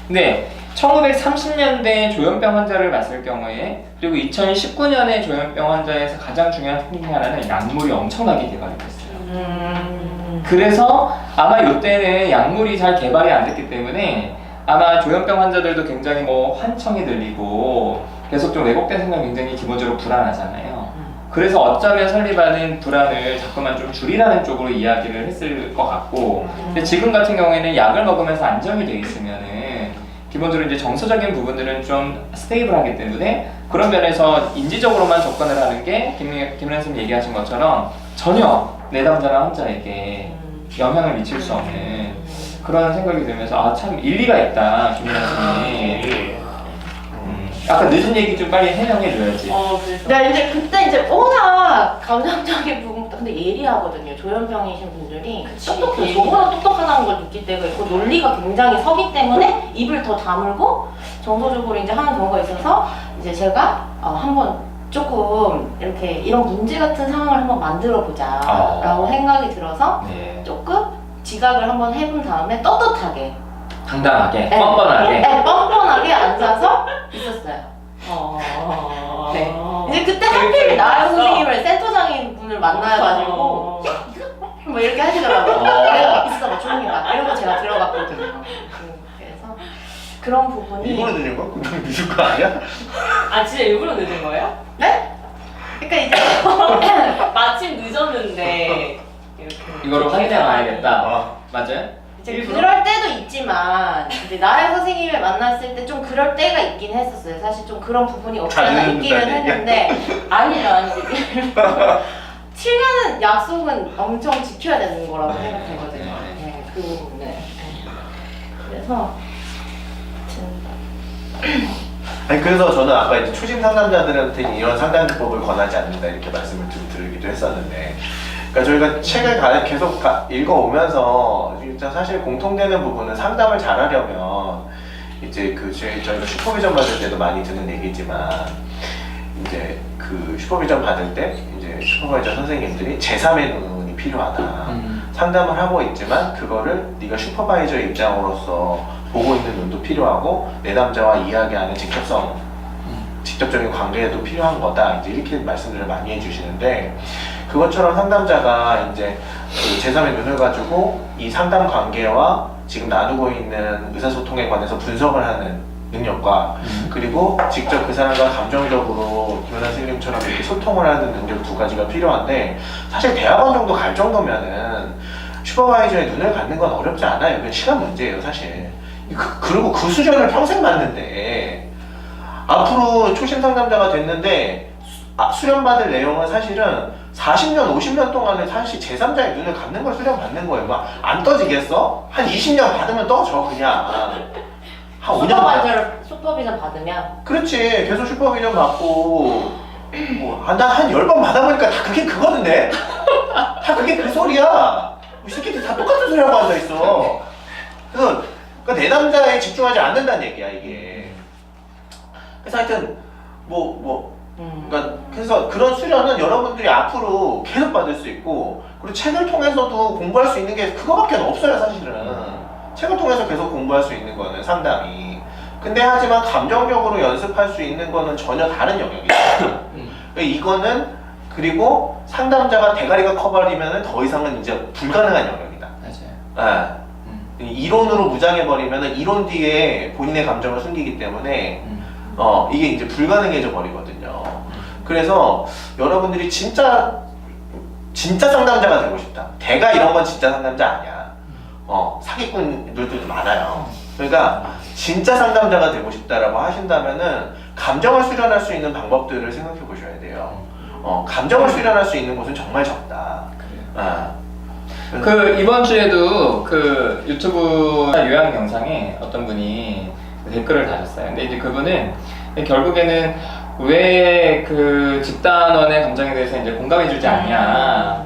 S1: 근데 1930년대 조현병 환자를 봤을 경우에 그리고 2019년에 조현병 환자에서 가장 중요한 특징 중에 하나는 약물이 엄청나게 개발이 됐어요. 그래서 아마 이때는 약물이 잘 개발이 안 됐기 때문에 아마 조현병 환자들도 굉장히 뭐 환청이 들리고 계속 좀 왜곡된 생각이 굉장히 기본적으로 불안하잖아요. 그래서 어쩌면 설리반은 불안을 자꾸만 좀 줄이라는 쪽으로 이야기를 했을 것 같고 근데 지금 같은 경우에는 약을 먹으면서 안정이 돼 있으면은 기본적으로 이제 정서적인 부분들은 좀 스테이블하기 때문에 그런 면에서 인지적으로만 접근을 하는 게 김연아 선생님 얘기하신 것처럼 전혀 내담자나 환자에게 영향을 미칠 수 없는 그런 생각이 들면서 아 참 일리가 있다 김연아 선생님. 아까 늦은 얘기 좀 빨리 해명해 줘야지.
S5: 그래서. 네, 이제 그때 이제 워낙 감정적인 부분부터 근데 예리하거든요. 조현병이신 분들이
S3: 그치.
S5: 똑똑해요. 저보다 똑똑하다는 걸 느낄 때가 있고 논리가 굉장히 서기 때문에 입을 더 다물고 정서적으로 이제 하는 경우가 있어서 이제 제가 한번 조금 이렇게 이런 문제 같은 상황을 한번 만들어 보자라고 생각이 들어서
S1: 네.
S5: 조금 지각을 한번 해본 다음에 떳떳하게
S1: 당당하게,
S5: 네.
S1: 뻔뻔하게.
S5: 네, 뻔뻔하게 앉아서 있었어요. 네. 이제 그때 하필 나연 선생님을 센터장인 분을 만나가지고 뭐 이렇게 하시더라고요. 그래서 있어봐 조용히 봐 이러고 제가 들어갔거든요. 그래서 그런 부분이
S2: 일부러 늦은 거? 그럼 늦을 거 아니야?
S3: 아 진짜 일부러 늦은 거예요?
S5: 네? 그러니까 이제
S3: 마침 늦었는데 이렇게
S1: 이거를 확인해 봐야겠다.
S2: 아,
S1: 맞아요?
S5: 이제
S3: 일부러?
S5: 그럴 때도 있지만 이제 나연 선생님을 만났을 때 좀 그럴 때가 있긴 했었어요. 사실 좀 그런 부분이 없지 않아
S2: 자주
S5: 있기는
S2: 늦는다는
S5: 했는데 아니죠. 7년은 약속은 엄청 지켜야 되는 거라고 생각하거든요. 네, 그 부분은. 네. 그래서
S2: 아니 그래서 저는 아까 이제 초심 상담자들한테 이런 상담법을 권하지 않는다 이렇게 말씀을 좀 드리기도 했었는데, 그러니까 저희가 책을 계속 읽어오면서 진짜 사실 공통되는 부분은 상담을 잘하려면 이제 저희가 슈퍼비전 받을 때도 많이 듣는 얘기지만 이제 그 슈퍼비전 받을 때 이제 슈퍼바이저 선생님들이 제3의 눈이 필요하다. 상담을 하고 있지만 그거를 네가 슈퍼바이저의 입장으로서 보고 있는 눈도 필요하고 내담자와 이야기하는 직접적인 관계도 필요한 거다. 이제 이렇게 말씀들을 많이 해주시는데, 그것처럼 상담자가 이제 그 제3의 눈을 가지고 이 상담 관계와 지금 나누고 있는 의사소통에 관해서 분석을 하는 능력과 그리고 직접 그 사람과 감정적으로 김연아 선생님처럼 이렇게 소통을 하는 능력 두 가지가 필요한데, 사실 대학원 정도 갈 정도면은 슈퍼바이저의 눈을 갖는 건 어렵지 않아요. 그건 시간 문제예요, 사실. 그리고 그 수련을 평생 받는데, 앞으로 초심 상담자가 됐는데 수련받을 내용은 사실은 40년, 50년 동안에 사실 제3자의 눈을 갖는 걸 수련받는 거예요. 막 안 떠지겠어? 한 20년 받으면 떠져, 그냥. 한 5년
S5: 슈퍼비전 받으면
S2: 그렇지. 계속 슈퍼비전 받고 난 한 10번 받아보니까 다 그게 그거던데? 다 그게 그 소리야. 이 새끼들 다 똑같은 소리 하고 앉아있어. 그래서 그러니까 내담자에 집중하지 않는다는 얘기야, 이게. 그래서 하여튼 그러니까 그래서 그런 수련은 여러분들이 앞으로 계속 받을 수 있고, 그리고 책을 통해서도 공부할 수 있는 게 그거밖에 없어요, 사실은. 책을 통해서 계속 공부할 수 있는 거는 상담이. 근데 하지만 감정적으로 연습할 수 있는 거는 전혀 다른 영역이에요. 이거는 그리고 상담자가 대가리가 커버리면 더 이상은 이제 불가능한 영역이다.
S4: 맞아요.
S2: 이론으로 무장해버리면 이론 뒤에 본인의 감정을 숨기기 때문에 이게 이제 불가능해져 버리거든요. 그래서 여러분들이 진짜 상담자가 되고 싶다. 내가 이런 건 진짜 상담자 아니야. 사기꾼들도 많아요. 그러니까 진짜 상담자가 되고 싶다라고 하신다면은 감정을 수련할 수 있는 방법들을 생각해 보셔야 돼요. 감정을 수련할 수 있는 곳은 정말 적다.
S1: 그 이번 주에도 그 유튜브 요약 영상에 어떤 분이 댓글을 다셨어요. 근데 이제 그분은 결국에는 왜 그 집단원의 감정에 대해서 이제 공감해주지 않냐?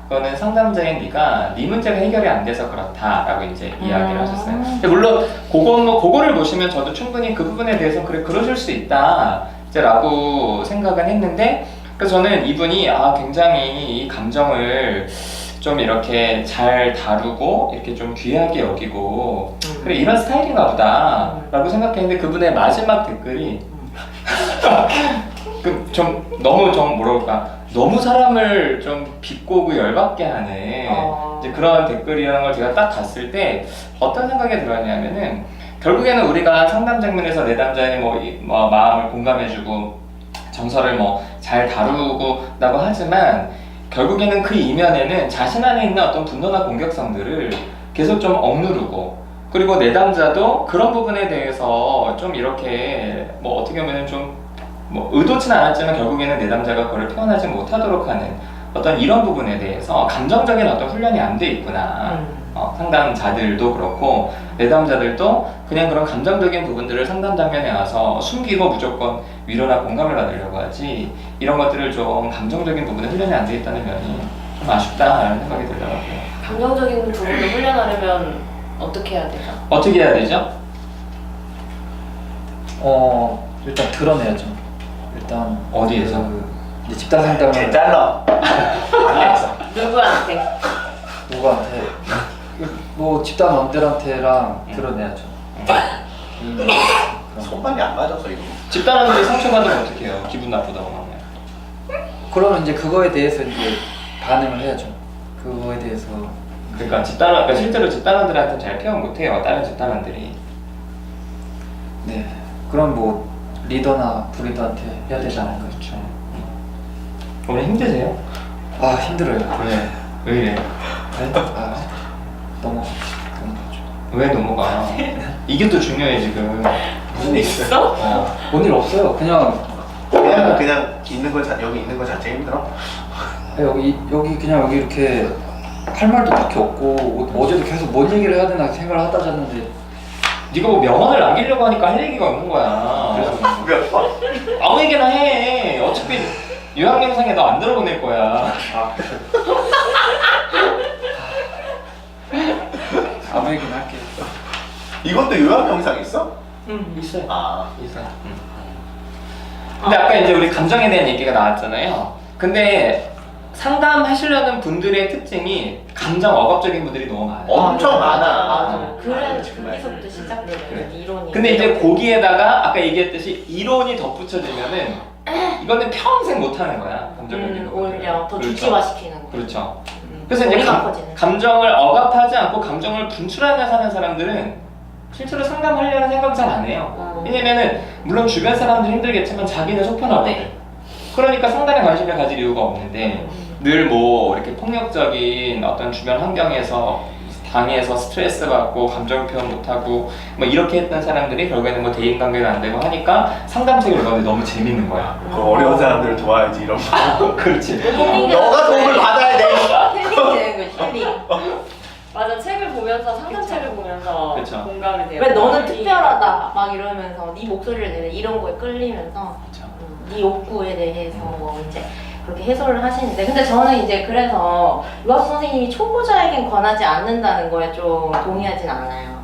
S1: 그거는 상담자인 네가 네 문제가 해결이 안 돼서 그렇다라고 이제 이야기를 하셨어요. 근데 물론 그거를 보시면 저도 충분히 그 부분에 대해서 그러실 수 있다 라고 생각은 했는데, 그래서 저는 이분이 굉장히 이 감정을 좀 이렇게 잘 다루고 이렇게 좀 귀하게 여기고 그래 이런 스타일인가 보다 라고 생각했는데, 그분의 마지막 댓글이 너무 사람을 좀 비꼬고 열받게 하는 이제 그런 댓글이라는 걸 제가 딱 봤을 때 어떤 생각이 들었냐면은, 결국에는 우리가 상담 장면에서 내담자의 마음을 공감해주고 정서를 잘 다루고라고 하지만, 결국에는 그 이면에는 자신 안에 있는 어떤 분노나 공격성들을 계속 좀 억누르고, 그리고 내담자도 그런 부분에 대해서 좀 이렇게 어떻게 보면 좀 의도치는 않았지만 결국에는 내담자가 그걸 표현하지 못하도록 하는 어떤 이런 부분에 대해서 감정적인 어떤 훈련이 안 돼 있구나. 상담자들도 그렇고 내담자들도 그냥 그런 감정적인 부분들을 상담 장면에 와서 숨기고 무조건 위로나 공감을 받으려고 하지, 이런 것들을 좀 감정적인 부분에 훈련이 안 돼 있다는 면이 좀 아쉽다라는 생각이 들더라고요.
S3: 감정적인 부분을 훈련하려면 어떻게 해야 되죠?
S1: 어떻게 해야 되죠?
S4: 일단 드러내야죠. 일단
S1: 어디에서?
S4: 이제 집단 상담을
S2: 제 잘라. 안에서.
S3: 누구한테?
S4: 누구한테 뭐 집단 원들한테랑 드러내야죠. 그런
S2: 손발이 안 맞아서 이거.
S1: 집단원들이 상처받으면 어떻게 해요? 기분 나쁘다고 하면.
S4: 그러면 이제 그거에 대해서 이제 반응을 해야죠. 그거에 대해서
S1: 그러니까 그러니까 실제로 집단원들한테 잘 표현 못해요. 다른 집단원들이.
S4: 네. 그럼 뭐 리더나 부리더한테 해야 되지 않을까요?
S1: 그렇죠. 오늘 힘드세요?
S4: 아 힘들어요.
S1: 왜? 왜 이래요?
S4: 네? 넘어가죠.
S1: 왜 넘어가? 이게 또 중요해 지금.
S2: 무슨 일 있어?
S4: 뭔 일 없어요. 그냥
S2: 그냥 있는 거 여기 있는 거 자체 힘들어?
S4: 여기 그냥 여기 이렇게 할 말도 딱히 없고 어제도 계속 뭔 얘기를 해야 되나 생각을 하다 잤는데
S1: 네가 뭐 명언을 남기려고 하니까 할 얘기가 없는 거야.
S2: 그래서
S1: 아무 얘기나 해. 어차피 유학 영상에 너 안 들어보낼 거야.
S4: 아무 얘기나 할게요.
S2: 이것도 요약 영상 있어?
S1: 있어요.
S2: 아.
S1: 있어요. 근데 아까 이제 우리 감정에 대한 얘기가 나왔잖아요. 근데 상담하시려는 분들의 특징이 감정 억압적인 분들이 너무 많아요.
S2: 엄청 많아.
S3: 맞아.
S5: 그래
S1: 정말.
S5: 거기서부터 시작되는
S1: 그래.
S5: 이론이.
S1: 근데 이제 거기에다가 아까 얘기했듯이 이론이 덧붙여지면은 이거는 평생 못하는 거야. 감정적인 부분을.
S5: 오히려 더
S1: 그렇죠.
S5: 주지화시키는 거.
S1: 그렇죠. 그래서 이제
S5: 머리가 커지는.
S1: 감정을 억압하지 않고 감정을 분출하며 사는 사람들은 실제로 상담하려는 생각 잘 안 해요. 왜냐면은 물론 주변 사람들 힘들겠지만 자기는 속편하거든.
S5: 네.
S1: 그러니까 상담에 관심을 가질 이유가 없는데 늘 뭐 이렇게 폭력적인 어떤 주변 환경에서 당해서 스트레스 받고 감정 표현 못하고 뭐 이렇게 했던 사람들이 결국에는 뭐 대인관계가 안 되고 하니까 상담책을 읽었는데 너무 재밌는 거야.
S2: 그 어려운 사람들을 도와야지 이런 거.
S1: 그렇지.
S2: 너가 도움을 받아야 돼.
S5: 힐링이 되는 거지 힐링.
S3: 맞아, 책을 보면서 상담책을 보면서
S1: 그쵸.
S3: 공감이 돼요.
S5: 왜 너는 특별하다 막 이러면서 네 목소리를 내는 이런 거에 끌리면서
S1: 그렇죠.
S5: 네 욕구에 대해서 뭐 이제 그렇게 해소를 하시는데 근데 저는 이제 그래서 유학 선생님이 초보자에겐 권하지 않는다는 거에 좀 동의하진 않아요.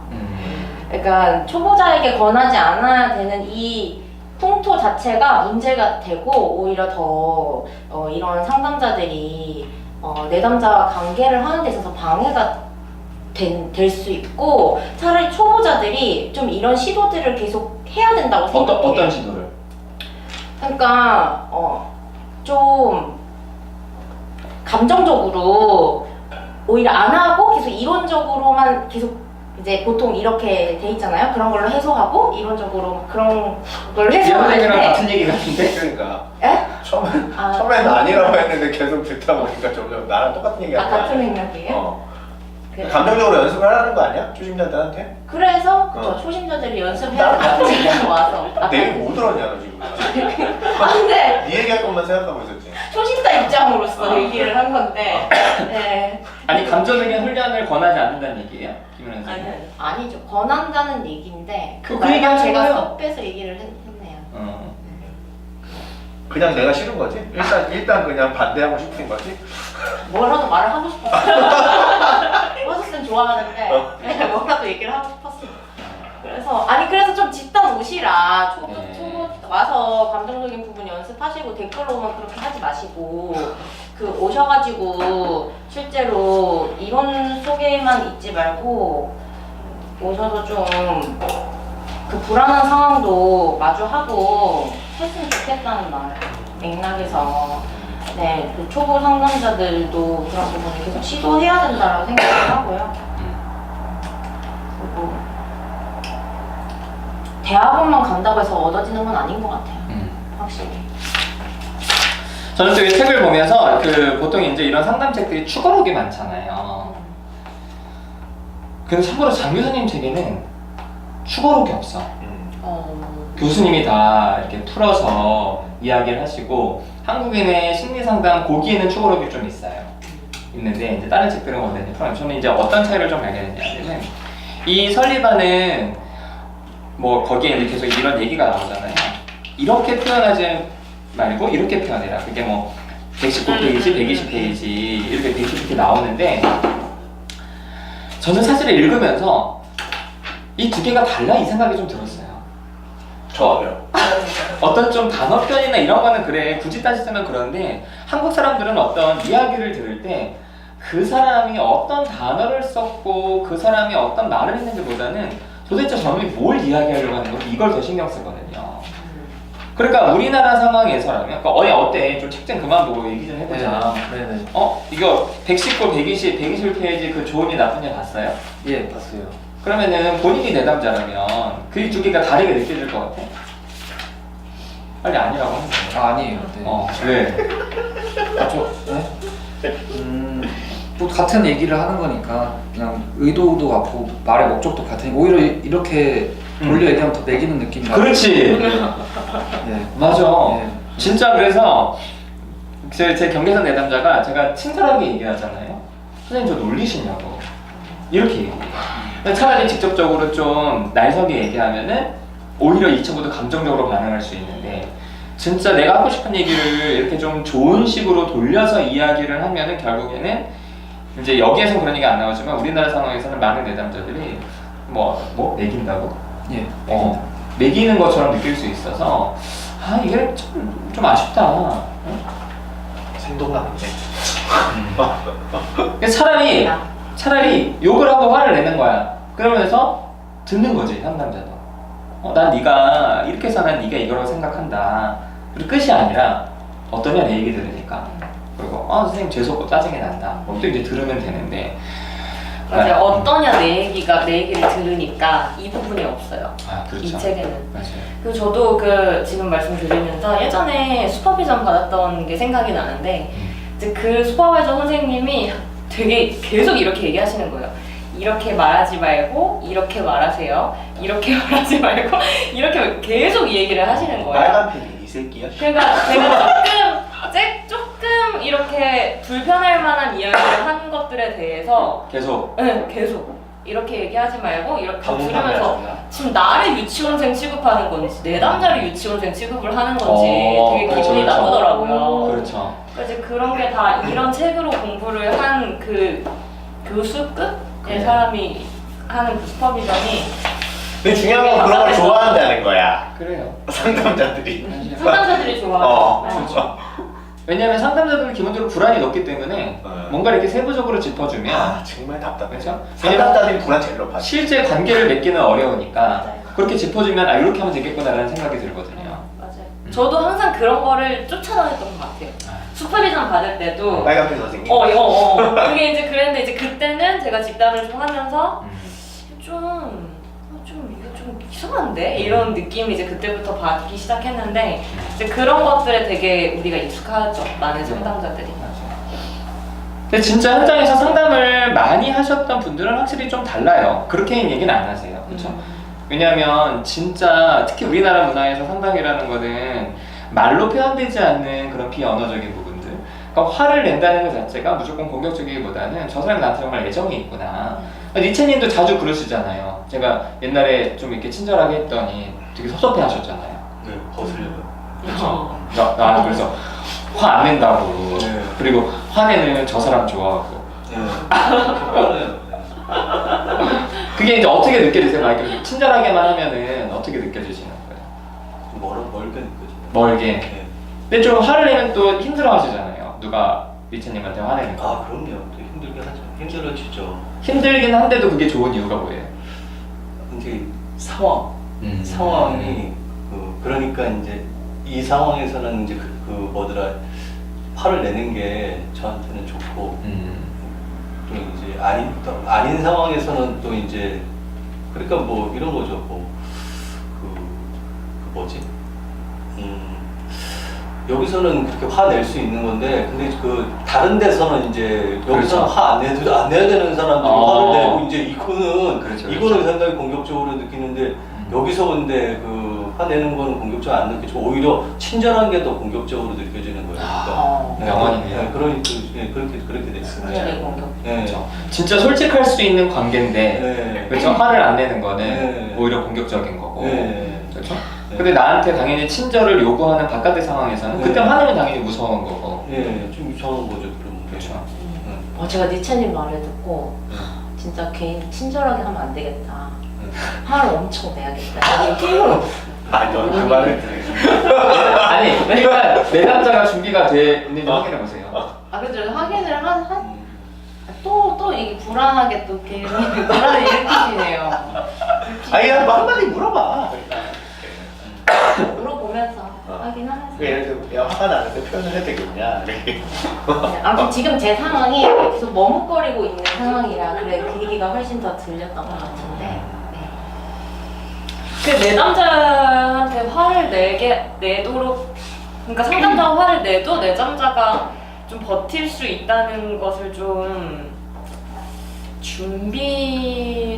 S5: 그러니까 초보자에게 권하지 않아야 되는 이 풍토 자체가 문제가 되고 오히려 더 이런 상담자들이 내담자와 관계를 하는 데 있어서 방해가 될 수 있고 차라리 초보자들이 좀 이런 시도들을 계속 해야 된다고 생각해요.
S1: 어떤 시도를?
S5: 그러니까 좀 감정적으로 오히려 안 하고 계속 이론적으로만 계속 이제 보통 이렇게 돼 있잖아요. 그런 걸로 해소하고 이론적으로 그런 걸
S1: 선생님이랑
S5: 해소하는데
S1: 같은 얘기 같은데?
S2: 그러니까
S5: 에?
S2: 처음에는 아니라고 했는데 계속 듣다 보니까 점점 나랑 똑같은 얘기 하는 거야.
S5: 같은 생각이에요? 그-
S2: 감정적으로 연습을 하는 거 아니야? 초심자들한테?
S5: 그래서 그쵸, 초심자들이 연습해야 같은 생각 와서
S2: 내 얘기 못 들었냐 너 지금?
S5: 아 근데
S2: 네 얘기할 것만 생각하고 있었지.
S5: 초심자 입장으로서 얘기를 한 건데 네.
S1: 아니 감정적인 훈련을 권하지 않는다는 얘기예요? 김은혜 선생님?
S5: 아니죠. 권한다는 얘기인데 그
S1: 그
S5: 말만
S1: 얘기하는
S5: 제가
S1: 거예요.
S5: 쏙 빼서 얘기를 했네요.
S2: 그냥 내가 싫은 거지? 일단 그냥 반대하고 싶은 거지?
S5: 뭐라도 말을 하고 싶었어. 버섯은 좋아하는데 네, 뭐라도 얘기를 하고 싶었어. 그래서 좀 집단 오시라. 초보 와서 감정적인 부분 연습하시고 댓글로만 그렇게 하지 마시고 그 오셔가지고 실제로 이론 속에만 있지 말고 오셔서 좀 그 불안한 상황도 마주하고 했으면 좋겠다는 말 맥락에서 네, 그 초보 상담자들도 그런 부분을 계속 시도해야 된다고 생각을 하고요. 그리고 대학원만 간다고 해서 얻어지는 건 아닌 것 같아요. 확실히.
S1: 저는 또 이 책을 보면서 보통 이제 이런 상담책들이 추가록이 많잖아요. 근데 참고로 장 교수님 책에는 추가록이 없어. 교수님이 다 이렇게 풀어서 이야기를 하시고 한국인의 심리상담 거기에는 추가록이 좀 있는데 이제 다른 책들은 완전히 풀어요. 저는 이제 어떤 차이를 좀 발견했냐면은 이 설리반은 뭐 거기에 이제 계속 이런 얘기가 나오잖아요. 이렇게 표현하지 말고 이렇게 표현해라. 그게 뭐 119페이지, 120페이지 이렇게 120 이렇게 나오는데 저는 사실 읽으면서 이 두 개가 달라 이 생각이 좀 들었어요.
S2: 저요.
S1: 어떤 좀 단어편이나 이런 거는 그래 굳이 따지자면 그런데 한국 사람들은 어떤 이야기를 들을 때 그 사람이 어떤 단어를 썼고 그 사람이 어떤 말을 했는지보다는 도대체 저놈이 뭘 이야기하려고 하는 건지 이걸 더 신경 쓰거든요. 그러니까 우리나라 상황에서라면 그러니까 어때? 좀 책 좀 그만 보고 얘기 좀 해보자.
S4: 네네.
S1: 이거 119, 121페이지 그 좋은 일 나쁜 일 봤어요?
S4: 예, 봤어요.
S1: 그러면은 본인이 내담자라면 그 두 개가 다르게 느껴질 것 같아? 빨리 아니라고 하면 돼.
S4: 아니에요. 네.
S1: 왜?
S4: 저, 네? 또 같은 얘기를 하는 거니까 그냥 의도도 같고 말의 목적도 같으니까 오히려 이렇게 돌려 얘기하면 더 매기는 느낌이 나요.
S1: 그렇지.
S4: 네.
S1: 맞아.
S4: 네.
S1: 진짜 그래서 제 경계선 내담자가 제가 친절하게 얘기하잖아요. 선생님 저 놀리시냐고 이렇게 얘기해요. 차라리 직접적으로 좀 날석에 얘기하면은 오히려 이 친구도 감정적으로 반응할 수 있는데 진짜 내가 하고 싶은 얘기를 이렇게 좀 좋은 식으로 돌려서 이야기를 하면은 결국에는 이제 여기에서 그런 얘기가 안 나오지만 우리나라 상황에서는 많은 내담자들이 매긴다고?
S4: 예.
S1: 매기는 것처럼 느낄 수 있어서 이게 좀 아쉽다.
S2: 생동감인데.
S1: 차라리 욕을 하고 화를 내는 거야. 그러면서 듣는 거지 상담자도. 난 네가 이렇게 해서 난 네가 이거라고 생각한다. 그리고 끝이 아니라 어떠냐 내 얘기 들으니까. 그리고 선생님 재수없고 짜증이 난다. 또 이제 들으면 되는데.
S3: 맞아요. 어떠냐 내 얘기를 들으니까 이 부분이 없어요.
S1: 그렇죠.
S3: 이 책에는.
S1: 맞아요.
S3: 그리고 저도 지금 말씀드리면서 예전에 슈퍼비전 받았던 게 생각이 나는데 이제 그 슈퍼바이저 선생님이 되게 계속 이렇게 얘기하시는 거예요. 이렇게 말하지 말고 이렇게 말하세요. 이렇게 말하지 말고 이렇게 계속 이 얘기를 하시는 거예요.
S2: 빨간 펜이 이 새끼야.
S3: 그러니까 제가 조금 이렇게 불편할 만한 이야기를 한 것들에 대해서
S1: 계속.
S3: 계속 이렇게 얘기하지 말고 이렇게 들으면서
S2: 당황하면
S3: 지금 나를 유치원생 취급하는 건지 내 남자를 유치원생 취급을 하는 건지 되게
S1: 그렇죠,
S3: 기분이
S1: 그렇죠.
S3: 나쁘더라고요.
S1: 그렇죠.
S3: 그래서 이제 그런 게 다 이런 책으로 공부를 한 그 교수급의
S1: 그래.
S3: 사람이 하는 그 슈퍼비전이
S2: 근데 중요한 건 그런 걸 좋아한다는 거야.
S1: 그래요.
S2: 상담자들이.
S3: 상담자들이 좋아하죠.
S2: 그렇죠.
S1: 왜냐하면 상담자들은 기본적으로 불안이 높기 때문에 뭔가 이렇게 세부적으로 짚어주면
S2: 정말 답답해.
S1: 그렇죠?
S2: 상담자들이 불안 제일 높아.
S1: 실제 관계를 맺기는 어려우니까
S3: 맞아요.
S1: 그렇게 짚어주면 이렇게 하면 되겠구나라는 생각이 들거든요.
S3: 맞아요. 저도 항상 그런 거를 쫓아다녔던 것 같아요. 슈퍼비전 받을 때도
S2: 빨간 펜 선생님.
S3: 그게 이제 그랬는데 이제 그때는 제가 집단을 좀 하면서 이거 좀 이상한데? 이런 느낌이 이제 그때부터 받기 시작했는데 이제 그런 것들에 되게 우리가 익숙하죠. 많은 상담자들이.
S1: 근데 진짜 현장에서 상담을 많이 하셨던 분들은 확실히 좀 달라요. 그렇게는 얘기는 안 하세요. 그렇죠? 왜냐하면 진짜 특히 우리나라 문화에서 상담이라는 거는 말로 표현되지 않는 그런 비언어적인 부분들. 그러니까 화를 낸다는 것 자체가 무조건 공격적이기보다는 저 사람이 나한테 정말 애정이 있구나. 니체님도 자주 그러시잖아요. 제가 옛날에 좀 이렇게 친절하게 했더니 되게 섭섭해 하셨잖아요.
S2: 네, 거슬려요.
S1: 그렇죠. 나 그래서 화 안 낸다고.
S2: 네.
S1: 그리고 화내는 저 사람 좋아하고.
S2: 네.
S1: 그게 이제 어떻게 느껴지세요? 막 이렇게 친절하게만 하면은 어떻게 느껴지시는 거예요?
S2: 멀게 느껴져요.
S1: 멀게.
S2: 네.
S1: 근데 좀 화를 내면 또 힘들어 하시잖아요. 누가 리체님한테 화내는 거.
S6: 그럼요. 또 힘들게 하죠. 힘들어지죠.
S1: 힘들긴 한데도 그게 좋은 이유가 뭐예요?
S6: 이제 상황이 그러니까 이제 이 상황에서는 이제 화를 내는 게 저한테는 좋고 또 이제 아닌 상황에서는 또 이제 그러니까 뭐 이런 거죠. 여기서는 그렇게 화낼 수 있는 건데, 근데 다른 데서는 이제 여기서는
S1: 그렇죠.
S6: 화 안 내야 되는 사람들이 화를 내고 이제 이거는
S1: 그렇죠,
S6: 이거는 상당히 공격적으로 느끼는데 여기서 근데 화내는 거는 공격적으로 안 느끼죠. 오히려 친절한 게 더 공격적으로 느껴지는 거예요.
S1: 명언이네요.
S6: 그렇게 됐습니다.
S3: 굉장히 공격.
S1: 그렇죠. 진짜 솔직할 수 있는 관계인데
S6: 네.
S1: 그렇죠? 화를 안 내는 거는
S6: 네.
S1: 오히려 공격적인 거고
S6: 네.
S1: 그렇죠?
S6: 네.
S1: 근데 나한테 당연히 친절을 요구하는 바깥의 상황에서는 그때 화내면 당연히 무서운 거고
S6: 예, 좀 이상한 거죠 그런 게.
S1: 그렇죠.
S5: 제가 니체님 말을 듣고 진짜 개인 친절하게 하면 안 되겠다. 화를 엄청 내야겠다. 이게 게임으로
S2: 아니 넌그 말을 들으
S1: 아니 그러니까 내 남자가 준비가 돼 있는지 확인해 보세요.
S5: 그래도 확인을 또 이게 불안하게 또 괜히 불안을 일으키시네요.
S2: 아니 뭐 한마디 물어봐.
S5: 물어보면서 확인을 하세요.
S2: 예를 들어 야 화가 나는데 표현을 해야 되겠냐 이렇게.
S5: 네, 아무튼 지금 제 상황이 계속 머뭇거리고 있는 상황이라 그래 그 얘기가 훨씬 더 들렸던 것 같은데.
S3: 그 내 남자한테 화를 내도록, 그러니까 상담자가 화를 내도 내 남자가 좀 버틸 수 있다는 것을 좀 준비를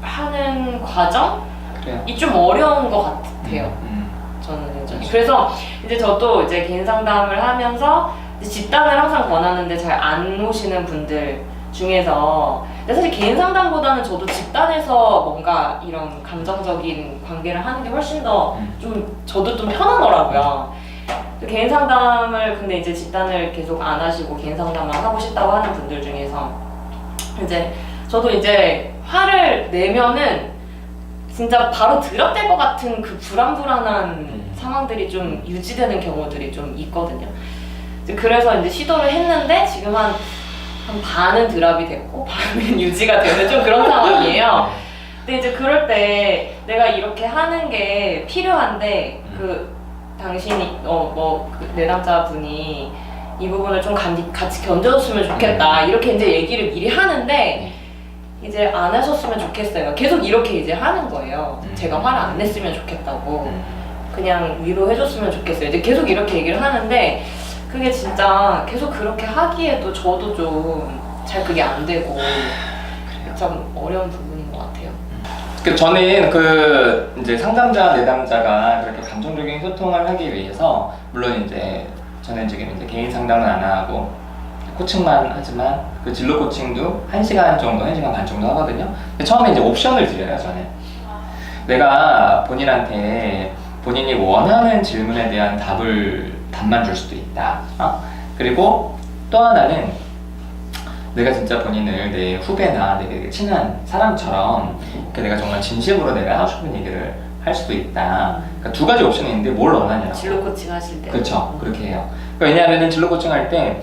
S3: 하는 과정이
S1: 그래요.
S3: 좀 어려운 것 같아요. 저는 여전히. 그래서 이제 저도 이제 개인 상담을 하면서 이제 집단을 항상 권하는데 잘 안 오시는 분들 중에서, 근데 사실 개인 상담보다는 저도 집단에서 뭔가 이런 감정적인 관계를 하는 게 훨씬 더 좀 저도 좀 편하더라고요. 개인 상담을 근데 이제 집단을 계속 안 하시고 개인 상담만 하고 싶다고 하는 분들 중에서 이제 저도 이제 화를 내면은 진짜 바로 드랍될 것 같은 그 불안불안한 상황들이 좀 유지되는 경우들이 좀 있거든요. 이제 그래서 이제 시도를 했는데 지금 한 반은 드랍이 됐고 반은 유지가 되는 좀 그런 상황이에요. 근데 이제 그럴 때 내가 이렇게 하는 게 필요한데 그 당신이 내 남자분이 이 부분을 좀 같이 견뎌줬으면 좋겠다 이렇게 이제 얘기를 미리 하는데 이제 안 하셨으면 좋겠어요. 계속 이렇게 이제 하는 거예요. 제가 화를 안 냈으면 좋겠다고 그냥 위로해줬으면 좋겠어요. 이제 계속 이렇게 얘기를 하는데 그게 진짜 계속 그렇게 하기에도 저도 좀 잘 그게 안 되고 좀 어려운 부분인 것 같아요.
S1: 저는 그 이제 상담자 내담자가 그렇게 감정적인 소통을 하기 위해서 물론 이제 저는 지금 이제 개인 상담은 안 하고 코칭만 하지만 그 진로 코칭도 1시간 정도, 1시간 반 정도 하거든요. 근데 처음에 이제 옵션을 드려요. 저는 내가 본인한테 본인이 원하는 질문에 대한 답만 줄 수도 있다. 그리고 또 하나는 내가 진짜 본인을 내 후배나 되게 친한 사람처럼 내가 정말 진심으로 내가 하고 싶은 얘기를 할 수도 있다. 그러니까 두 가지 옵션이 있는데 뭘 원하냐고.
S3: 진로 코칭 하실 때.
S1: 그렇죠. 그렇게 해요. 그러니까 왜냐하면 진로 코칭 할 때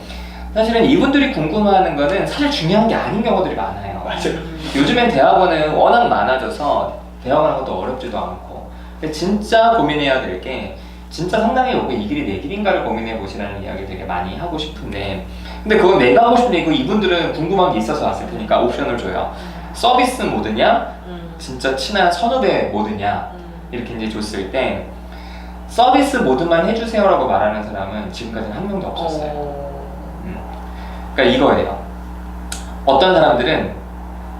S1: 사실은 이분들이 궁금해하는 거는 사실 중요한 게 아닌 경우들이 많아요.
S2: 맞아요.
S1: 요즘엔 대학원은 워낙 많아져서 대학원 것도 어렵지도 않고. 근데 진짜 고민해야 될 게 진짜 상담에 오고 이 길이 내 길인가를 고민해 보시라는 이야기 되게 많이 하고 싶은데 근데 그건 내가 하고 싶은 얘기고 이분들은 궁금한 게 있어서 왔을 테니까 옵션을 줘요. 서비스 모드냐 진짜 친한 선후배 모드냐 이렇게 이제 줬을 때 서비스 모드만 해주세요라고 말하는 사람은 지금까지는 한 명도 없었어요. 그러니까 이거예요. 어떤 사람들은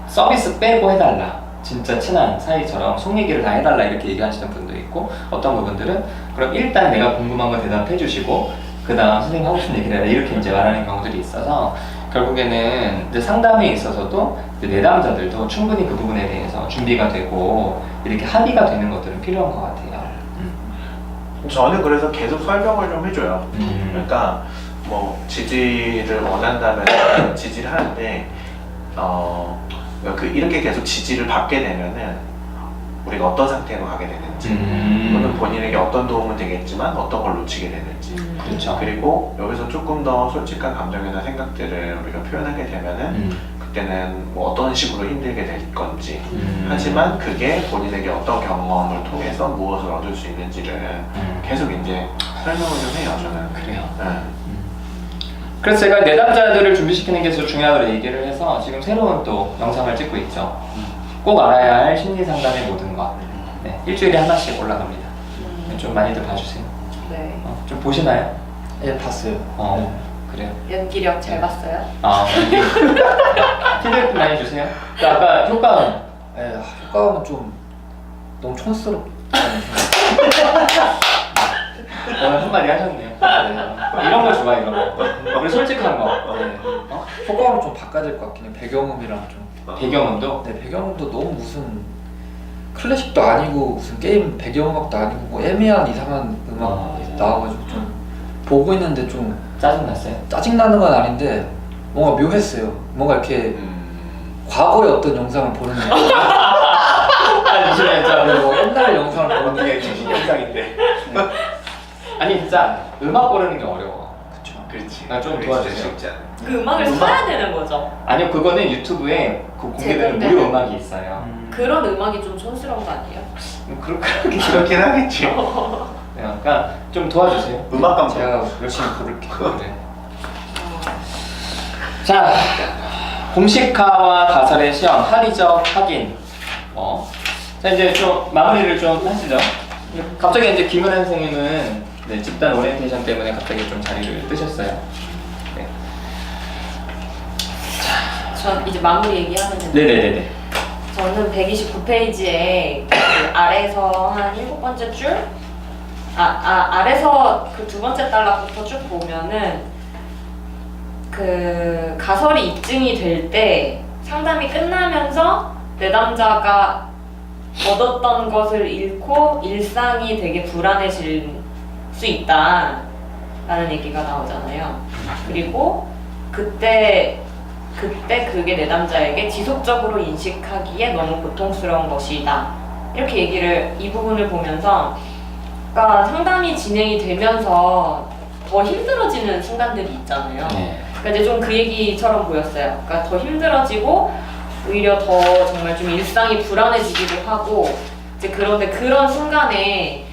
S1: 서비스 빼고 해달라, 진짜 친한 사이처럼 속 얘기를 다 해달라 이렇게 얘기하시는 분도 있고 어떤 부분들은 그럼 일단 내가 궁금한 거 대답해 주시고 그 다음 선생님 하고 싶은 얘기를 해라 이렇게 이제 말하는 경우들이 있어서 결국에는 이제 상담에 있어서도 이제 내담자들도 충분히 그 부분에 대해서 준비가 되고 이렇게 합의가 되는 것들은 필요한 것 같아요.
S2: 저는 그래서 계속 설명을 좀 해줘요. 그러니까 뭐 지지를 원한다면 지지를 하는데 이렇게 계속 지지를 받게 되면은 우리가 어떤 상태로 가게 되는지 또는 본인에게 어떤 도움은 되겠지만 어떤 걸 놓치게 되는지
S1: 그렇죠.
S2: 그리고 여기서 조금 더 솔직한 감정이나 생각들을 우리가 표현하게 되면은 그때는 뭐 어떤 식으로 힘들게 될 건지 하지만 그게 본인에게 어떤 경험을 통해서 무엇을 얻을 수 있는지를 계속 이제 설명을 좀 해요. 저는
S1: 그래요.
S2: 네.
S1: 그래서 제가 내담자들을 준비시키는 게 진짜 중요하다고 얘기를 해서 지금 새로운 또 영상을 찍고 있죠. 꼭 알아야 할 심리 상담의 모든 것. 네, 일주일에 하나씩 올라갑니다. 좀 많이들 봐주세요.
S3: 네.
S1: 좀 보시나요?
S4: 예, 봤어요.
S1: 그래요.
S3: 연기력 잘 봤어요?
S1: 피드백 좀 많이 주세요. 아까 효과음.
S4: 예, 효과음은 좀 너무 촌스럽다는
S1: 오늘 한마디 하셨네요. 이런 거 좋아, 이런 거. 우리 솔직한 거.
S4: 효과음을 좀 바꿔야 될 것 같긴 해요. 배경음이랑 좀.
S1: 배경음도?
S4: 네, 배경음도 너무 무슨 클래식도 아니고 무슨 게임 배경음악도 아니고 뭐 애매한 이상한 음악 나와가지고 좀 보고 있는데 좀
S1: 짜증났어요?
S4: 짜증나는 건 아닌데 뭔가 묘했어요. 뭔가 이렇게 과거의 어떤 영상을 보는 게
S1: 아니 진짜
S4: 뭐 옛날 영상을 보는 게
S2: 최신 영상인데.
S1: 아니 진짜 음악 고르는 게 어려워.
S4: 그쵸.
S2: 그렇지.
S1: 나 좀
S2: 그게
S1: 도와주세요.
S2: 진짜 쉽지 않아.
S3: 그 음악을 사야 되는 거죠.
S1: 아니요 그거는 유튜브에 그 공개되는
S3: 제공되는-
S1: 무료 음악이 있어요.
S3: 그런 음악이 좀 촌스러운 거 아니에요?
S1: 그렇게
S2: 그렇긴 하겠지.
S1: 그러니까 좀 도와주세요.
S2: 음악 감독.
S4: 제가 열심히 고를게요.
S1: 네. 자, 공식화와 가설의 시험, 합의적 확인. 자 이제 좀 마무리를 좀 하시죠. 갑자기 이제 김은혜 선생님은 네, 집단 오리엔테이션 때문에 갑자기 좀 자리를 뜨셨어요. 네.
S3: 전 이제 마무리 얘기하면 되는데
S1: 네네네네.
S3: 저는 129페이지에 그 아래서 한 7번째 줄? 아래서 그 2번째 단락부터 쭉 보면은 그 가설이 입증이 될 때 상담이 끝나면서 내담자가 얻었던 것을 잃고 일상이 되게 불안해질 수 있다 라는 얘기가 나오잖아요. 그리고 그때 그게 내담자에게 지속적으로 인식하기에 너무 고통스러운 것이다. 이렇게 이 부분을 보면서 그러니까 상담이 진행이 되면서 더 힘들어지는 순간들이 있잖아요.
S1: 네.
S3: 그러니까 이제 좀 그 얘기처럼 보였어요. 그러니까 더 힘들어지고 오히려 더 정말 좀 일상이 불안해지기도 하고 이제 그런데 그런 순간에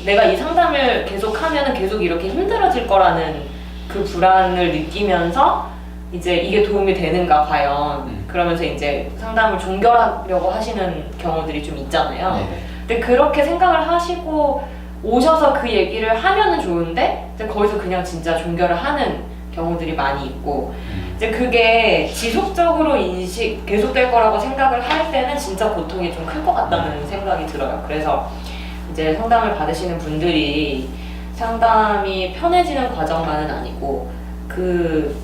S3: 내가 이 상담을 계속하면은 계속 이렇게 힘들어질 거라는 그 불안을 느끼면서 이제 이게 도움이 되는가 과연 그러면서 이제 상담을 종결하려고 하시는 경우들이 좀 있잖아요.
S1: 네네.
S3: 근데 그렇게 생각을 하시고 오셔서 그 얘기를 하면은 좋은데 이제 거기서 그냥 진짜 종결을 하는 경우들이 많이 있고 이제 그게 지속적으로 계속될 거라고 생각을 할 때는 진짜 고통이 좀 클 것 같다는 생각이 들어요. 그래서 이제 상담을 받으시는 분들이 상담이 편해지는 과정만은 아니고 그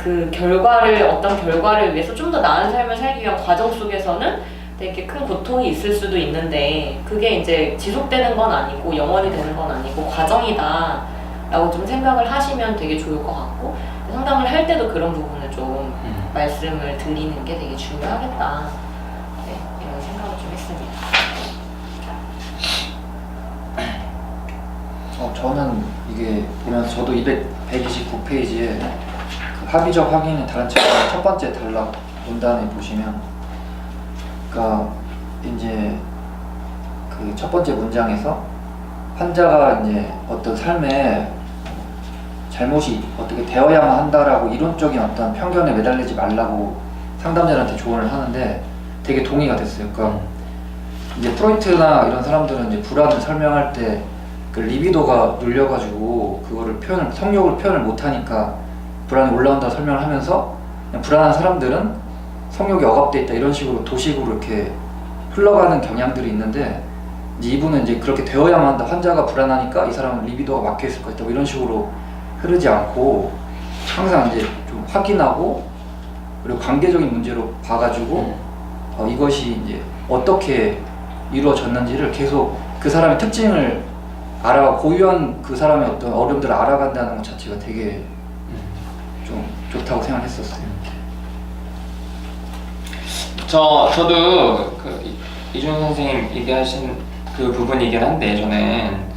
S3: 어떤 결과를 위해서 좀 더 나은 삶을 살기 위한 과정 속에서는 되게 큰 고통이 있을 수도 있는데 그게 이제 지속되는 건 아니고 영원히 되는 건 아니고 과정이다 라고 좀 생각을 하시면 되게 좋을 것 같고 상담을 할 때도 그런 부분을 좀 말씀을 드리는 게 되게 중요하겠다 이런 생각을 좀 했습니다.
S4: 저는 이게 보면서 저도 129페이지에 그 합의적 확인의 다른 첫 번째 단락 문단에 보시면 그러니까 이제 그 첫 번째 문장에서 환자가 이제 어떤 삶에 잘못이 어떻게 되어야만 한다라고 이론적인 어떤 편견에 매달리지 말라고 상담자한테 조언을 하는데 되게 동의가 됐어요. 그러니까 이제 프로이트나 이런 사람들은 이제 불안을 설명할 때 그 리비도가 눌려가지고 그거를 성욕을 표현을 못하니까 불안이 올라온다 설명을 하면서 그냥 불안한 사람들은 성욕이 억압돼 있다 이런 식으로 도식으로 이렇게 흘러가는 경향들이 있는데 이제 이분은 이제 그렇게 되어야만 한다. 환자가 불안하니까 이 사람은 리비도가 막혀 있을 것 같다. 뭐 이런 식으로 흐르지 않고 항상 이제 좀 확인하고 그리고 관계적인 문제로 봐가지고 이것이 이제 어떻게 이루어졌는지를 계속 그 사람의 특징을 고유한 그 사람의 어떤 어려움들을 알아간다는 것 자체가 되게 좀 좋다고 생각했었어요.
S1: 저도 그 이준 선생님 얘기하신 그 부분이긴 한데 저는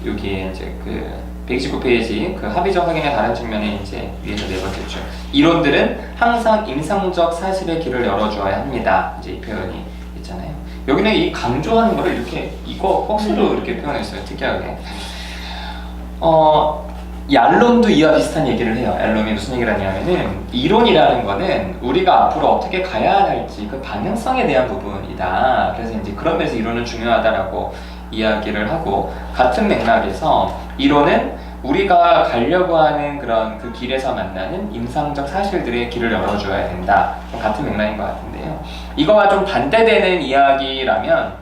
S1: 여기에 이제 그 129페이지 그 합의적 확인의 다른 측면에 이제 위에서 네 번째 줄 이론들은 항상 임상적 사실의 길을 열어주어야 합니다. 이제 이 표현이 있잖아요. 여기는 이 강조하는 거를 이렇게 이거 박스로 이렇게 표현했어요. 특이하게. 얄롬도 이와 비슷한 얘기를 해요. 얄롬이 무슨 얘기를 하냐면은 이론이라는 거는 우리가 앞으로 어떻게 가야 할지 그 방향성에 대한 부분이다. 그래서 이제 그런 면에서 이론은 중요하다라고 이야기를 하고 같은 맥락에서 이론은 우리가 가려고 하는 그런 그 길에서 만나는 임상적 사실들의 길을 열어줘야 된다. 좀 같은 맥락인 것 같은데요. 이거와 좀 반대되는 이야기라면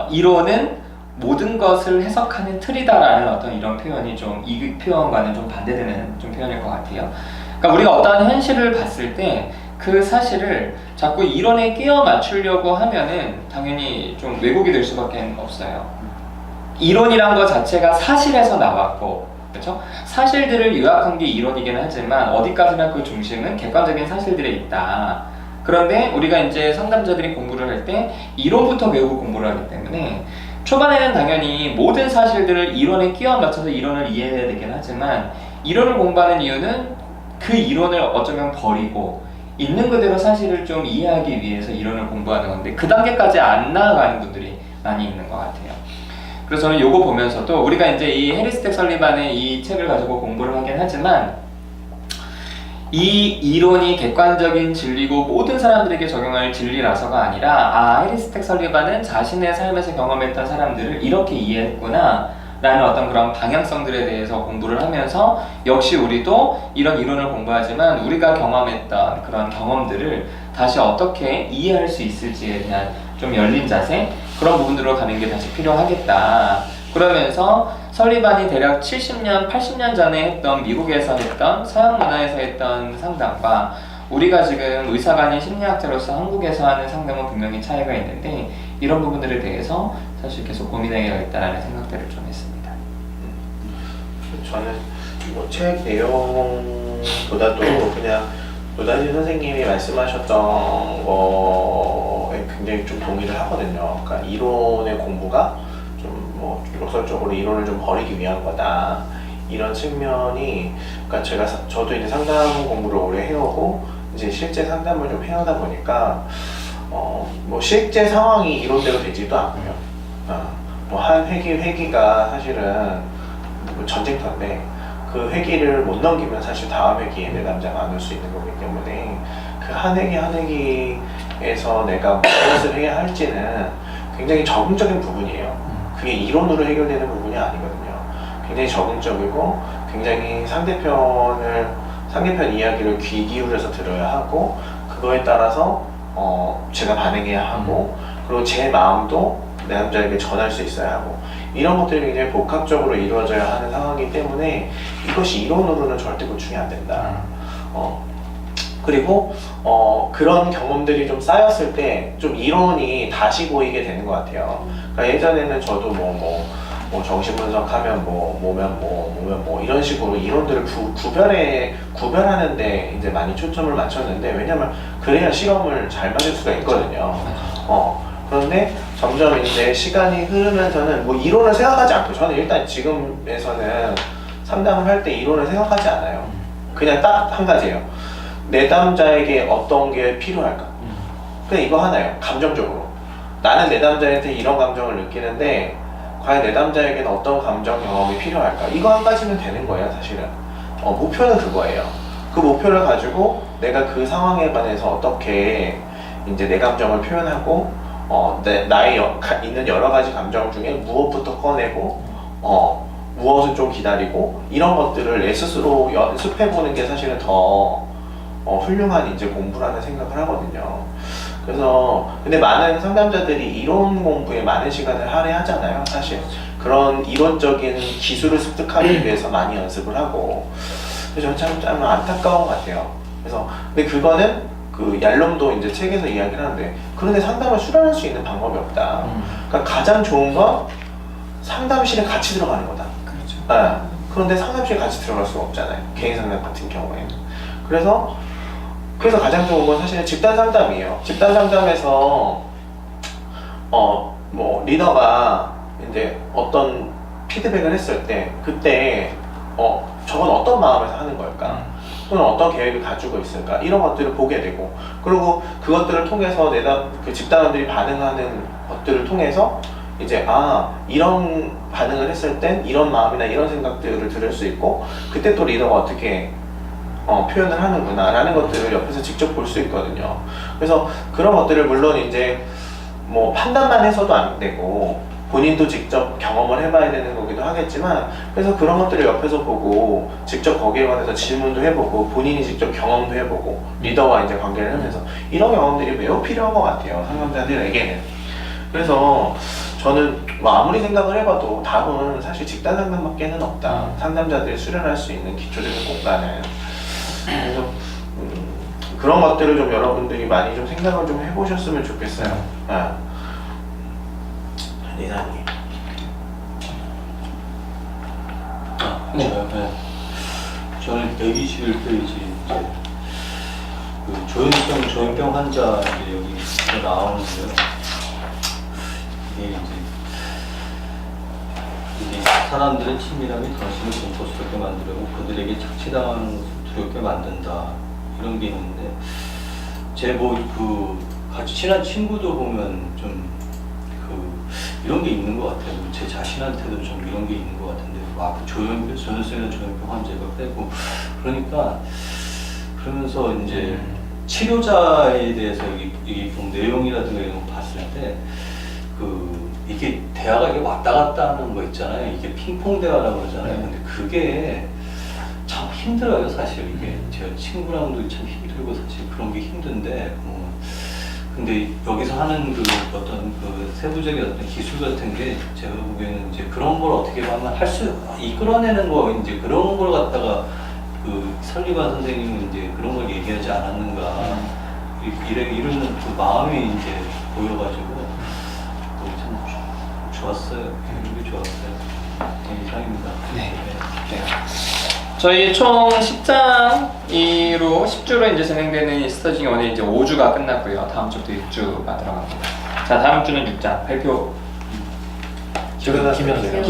S1: 이론은 모든 것을 해석하는 틀이다라는 어떤 이런 표현이 좀 이 표현과는 좀 반대되는 좀 표현일 것 같아요. 그러니까 우리가 어떠한 현실을 봤을 때 그 사실을 자꾸 이론에 끼워 맞추려고 하면은 당연히 좀 왜곡이 될 수밖에 없어요. 이론이란 것 자체가 사실에서 나왔고, 그렇죠? 사실들을 요약한 게 이론이긴 하지만 어디까지나 그 중심은 객관적인 사실들에 있다. 그런데 우리가 이제 상담자들이 공부를 할 때 이론부터 배우고 공부를 하기 때문에 초반에는 당연히 모든 사실들을 이론에 끼워 맞춰서 이론을 이해해야 되긴 하지만 이론을 공부하는 이유는 그 이론을 어쩌면 버리고 있는 그대로 사실을 좀 이해하기 위해서 이론을 공부하는 건데 그 단계까지 안 나아가는 분들이 많이 있는 것 같아요. 그래서 저는 요거 보면서도 우리가 이제 이 해리 스택 설리반의 이 책을 가지고 공부를 하긴 하지만 이 이론이 객관적인 진리고 모든 사람들에게 적용할 진리라서가 아니라 해리 스택 설리반은 자신의 삶에서 경험했던 사람들을 이렇게 이해했구나 라는 어떤 그런 방향성들에 대해서 공부를 하면서 역시 우리도 이런 이론을 공부하지만 우리가 경험했던 그런 경험들을 다시 어떻게 이해할 수 있을지에 대한 좀 열린 자세, 그런 부분들로 가는 게 다시 필요하겠다. 그러면서 설리반이 대략 70년, 80년 전에 했던 미국에서 했던 서양 문화에서 했던 상담과 우리가 지금 의사가 아닌 심리학자로서 한국에서 하는 상담은 분명히 차이가 있는데 이런 부분들에 대해서 사실 계속 고민해야겠다라는 생각들을 좀 했습니다.
S2: 저는 뭐 책 내용보다도 그냥 노다지 선생님이 말씀하셨던 거에 굉장히 좀 동의를 하거든요. 그러니까 이론의 공부가 좀 뭐 역설적으로 이론을 좀 버리기 위한 거다. 이런 측면이, 그러니까 저도 이제 상담 공부를 오래 해오고 이제 실제 상담을 좀 해오다 보니까 뭐 실제 상황이 이론대로 되지도 않고요. 뭐 한 회기가 사실은 뭐 전쟁터인데 그 회기를 못 넘기면 사실 다음 회기에 내담자가 안 올 수 있는 거기 때문에 그 한 회기 한 회기에서 내가 무엇을 해야 할지는 굉장히 적응적인 부분이에요. 그게 이론으로 해결되는 부분이 아니거든요. 굉장히 적응적이고 굉장히 상대편 이야기를 귀 기울여서 들어야 하고 그거에 따라서 제가 반응해야 하고 그리고 제 마음도 내담자에게 전할 수 있어야 하고 이런 것들이 굉장히 복합적으로 이루어져야 하는 상황이기 때문에 이것이 이론으로는 절대 보충이 안 된다. 그리고 그런 경험들이 좀 쌓였을 때 좀 이론이 다시 보이게 되는 것 같아요. 그러니까 예전에는 저도 뭐 정신분석하면 뭐면 이런 식으로 이론들을 구별하는데 이제 많이 초점을 맞췄는데 왜냐면 그래야 실험을 잘 맞을 수가 있거든요. 그런데 점점 이제 시간이 흐르면서는 뭐 이론을 생각하지 않고 저는 일단 지금에서는 상담을 할 때 이론을 생각하지 않아요. 그냥 딱 한 가지예요. 내담자에게 어떤 게 필요할까? 그냥 이거 하나예요. 감정적으로. 나는 내담자한테 이런 감정을 느끼는데 과연 내담자에게는 어떤 감정 경험이 필요할까? 이거 한 가지면 되는 거예요, 사실은. 목표는 그거예요. 그 목표를 가지고 내가 그 상황에 관해서 어떻게 이제 내 감정을 표현하고 나의 있는 여러 가지 감정 중에 무엇부터 꺼내고 무엇을 좀 기다리고 이런 것들을 내 스스로 연습해보는 게 사실은 더 훌륭한 이제 공부라는 생각을 하거든요. 그래서 근데 많은 상담자들이 이론 공부에 많은 시간을 할애하잖아요. 사실 그런 이론적인 기술을 습득하기 위해서 많이 연습을 하고 그래서 저는 참 안타까운 것 같아요. 그래서 근데 그거는 그 얄롬도 이제 책에서 이야기를 하는데 그런데 상담을 수련할 수 있는 방법이 없다. 그러니까 가장 좋은 건 상담실에 같이 들어가는 거다. 그렇죠. 그런데 상담실에 같이 들어갈 수가 없잖아요. 개인 상담 같은 경우에는. 그래서 가장 좋은 건 사실은 집단 상담이에요. 집단 상담에서 뭐 리더가 이제 어떤 피드백을 했을 때 그때 저건 어떤 마음에서 하는 걸까? 또는 어떤 계획을 가지고 있을까? 이런 것들을 보게 되고 그리고 그것들을 통해서 그 집단원들이 반응하는 것들을 통해서 이제 이런 반응을 했을 땐 이런 마음이나 이런 생각들을 들을 수 있고 그때 또 리더가 어떻게 표현을 하는구나 라는 것들을 옆에서 직접 볼 수 있거든요. 그래서 그런 것들을 물론 이제 뭐 판단만 해서도 안 되고 본인도 직접 경험을 해봐야 되는 거기도 하겠지만 그래서 그런 것들을 옆에서 보고 직접 거기에 관해서 질문도 해보고 본인이 직접 경험도 해보고 리더와 이제 관계를 하면서 이런 경험들이 매우 필요한 것 같아요. 상담자들에게는. 그래서 저는 뭐 아무리 생각을 해봐도 답은 사실 집단 상담밖에는 없다. 상담자들이 수련할 수 있는 기초적인 공간은. 그래서 그런 것들을 좀 여러분들이 많이 좀 생각을 좀 해보셨으면 좋겠어요. 이사님.
S6: 저는 121페이지 이제 그 조현병 환자 이제 여기 나오는데요. 이게 사람들의 친밀함이 당신을 공포스럽게 만들고 그들에게 착취당하는 것을 두렵게 만든다 이런 게 있는데 제 뭐 그 같이 친한 친구도 보면 좀 이런 게 있는 것 같아요. 제 자신한테도 좀 이런 게 있는 것 같은데, 전우성이나 조현병 환자가 빼고 그러니까 그러면서 이제 치료자에 대해서 이 내용이라든가 이런 거 봤을 때 이게 대화가 이게 왔다 갔다 하는 거 있잖아요. 이게 핑퐁 대화라고 그러잖아요. 근데 그게 참 힘들어요, 사실. 이게 제가 친구랑도 참 힘들고 사실 그런 게 힘든데. 근데 여기서 하는 어떤 세부적인 어떤 기술 같은 게 제가 보기에는 이제 그런 걸 어떻게 보면 이끌어내는 거 이제 그런 걸 갖다가 설리반 선생님은 이제 그런 걸 얘기하지 않았는가 이런 그 마음이 이제 보여가지고 참 좋았어요. 굉장히 좋았어요. 이상입니다.
S1: 네. 저희 총 10장으로 10주로 이제 진행되는 이 스터징이 오늘 이제 5주가 끝났고요. 다음 주부터 6주가 들어갑니다. 자, 다음 주는 6장 발표.
S2: 김연아
S1: 선생님.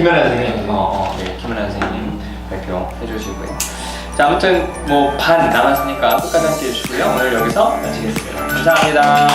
S1: 네, 김연아 선생님 발표해 주시고요. 자, 아무튼 뭐 반 남았으니까 끝까지 함께 해주시고요. 오늘 여기서 마치겠습니다. 감사합니다.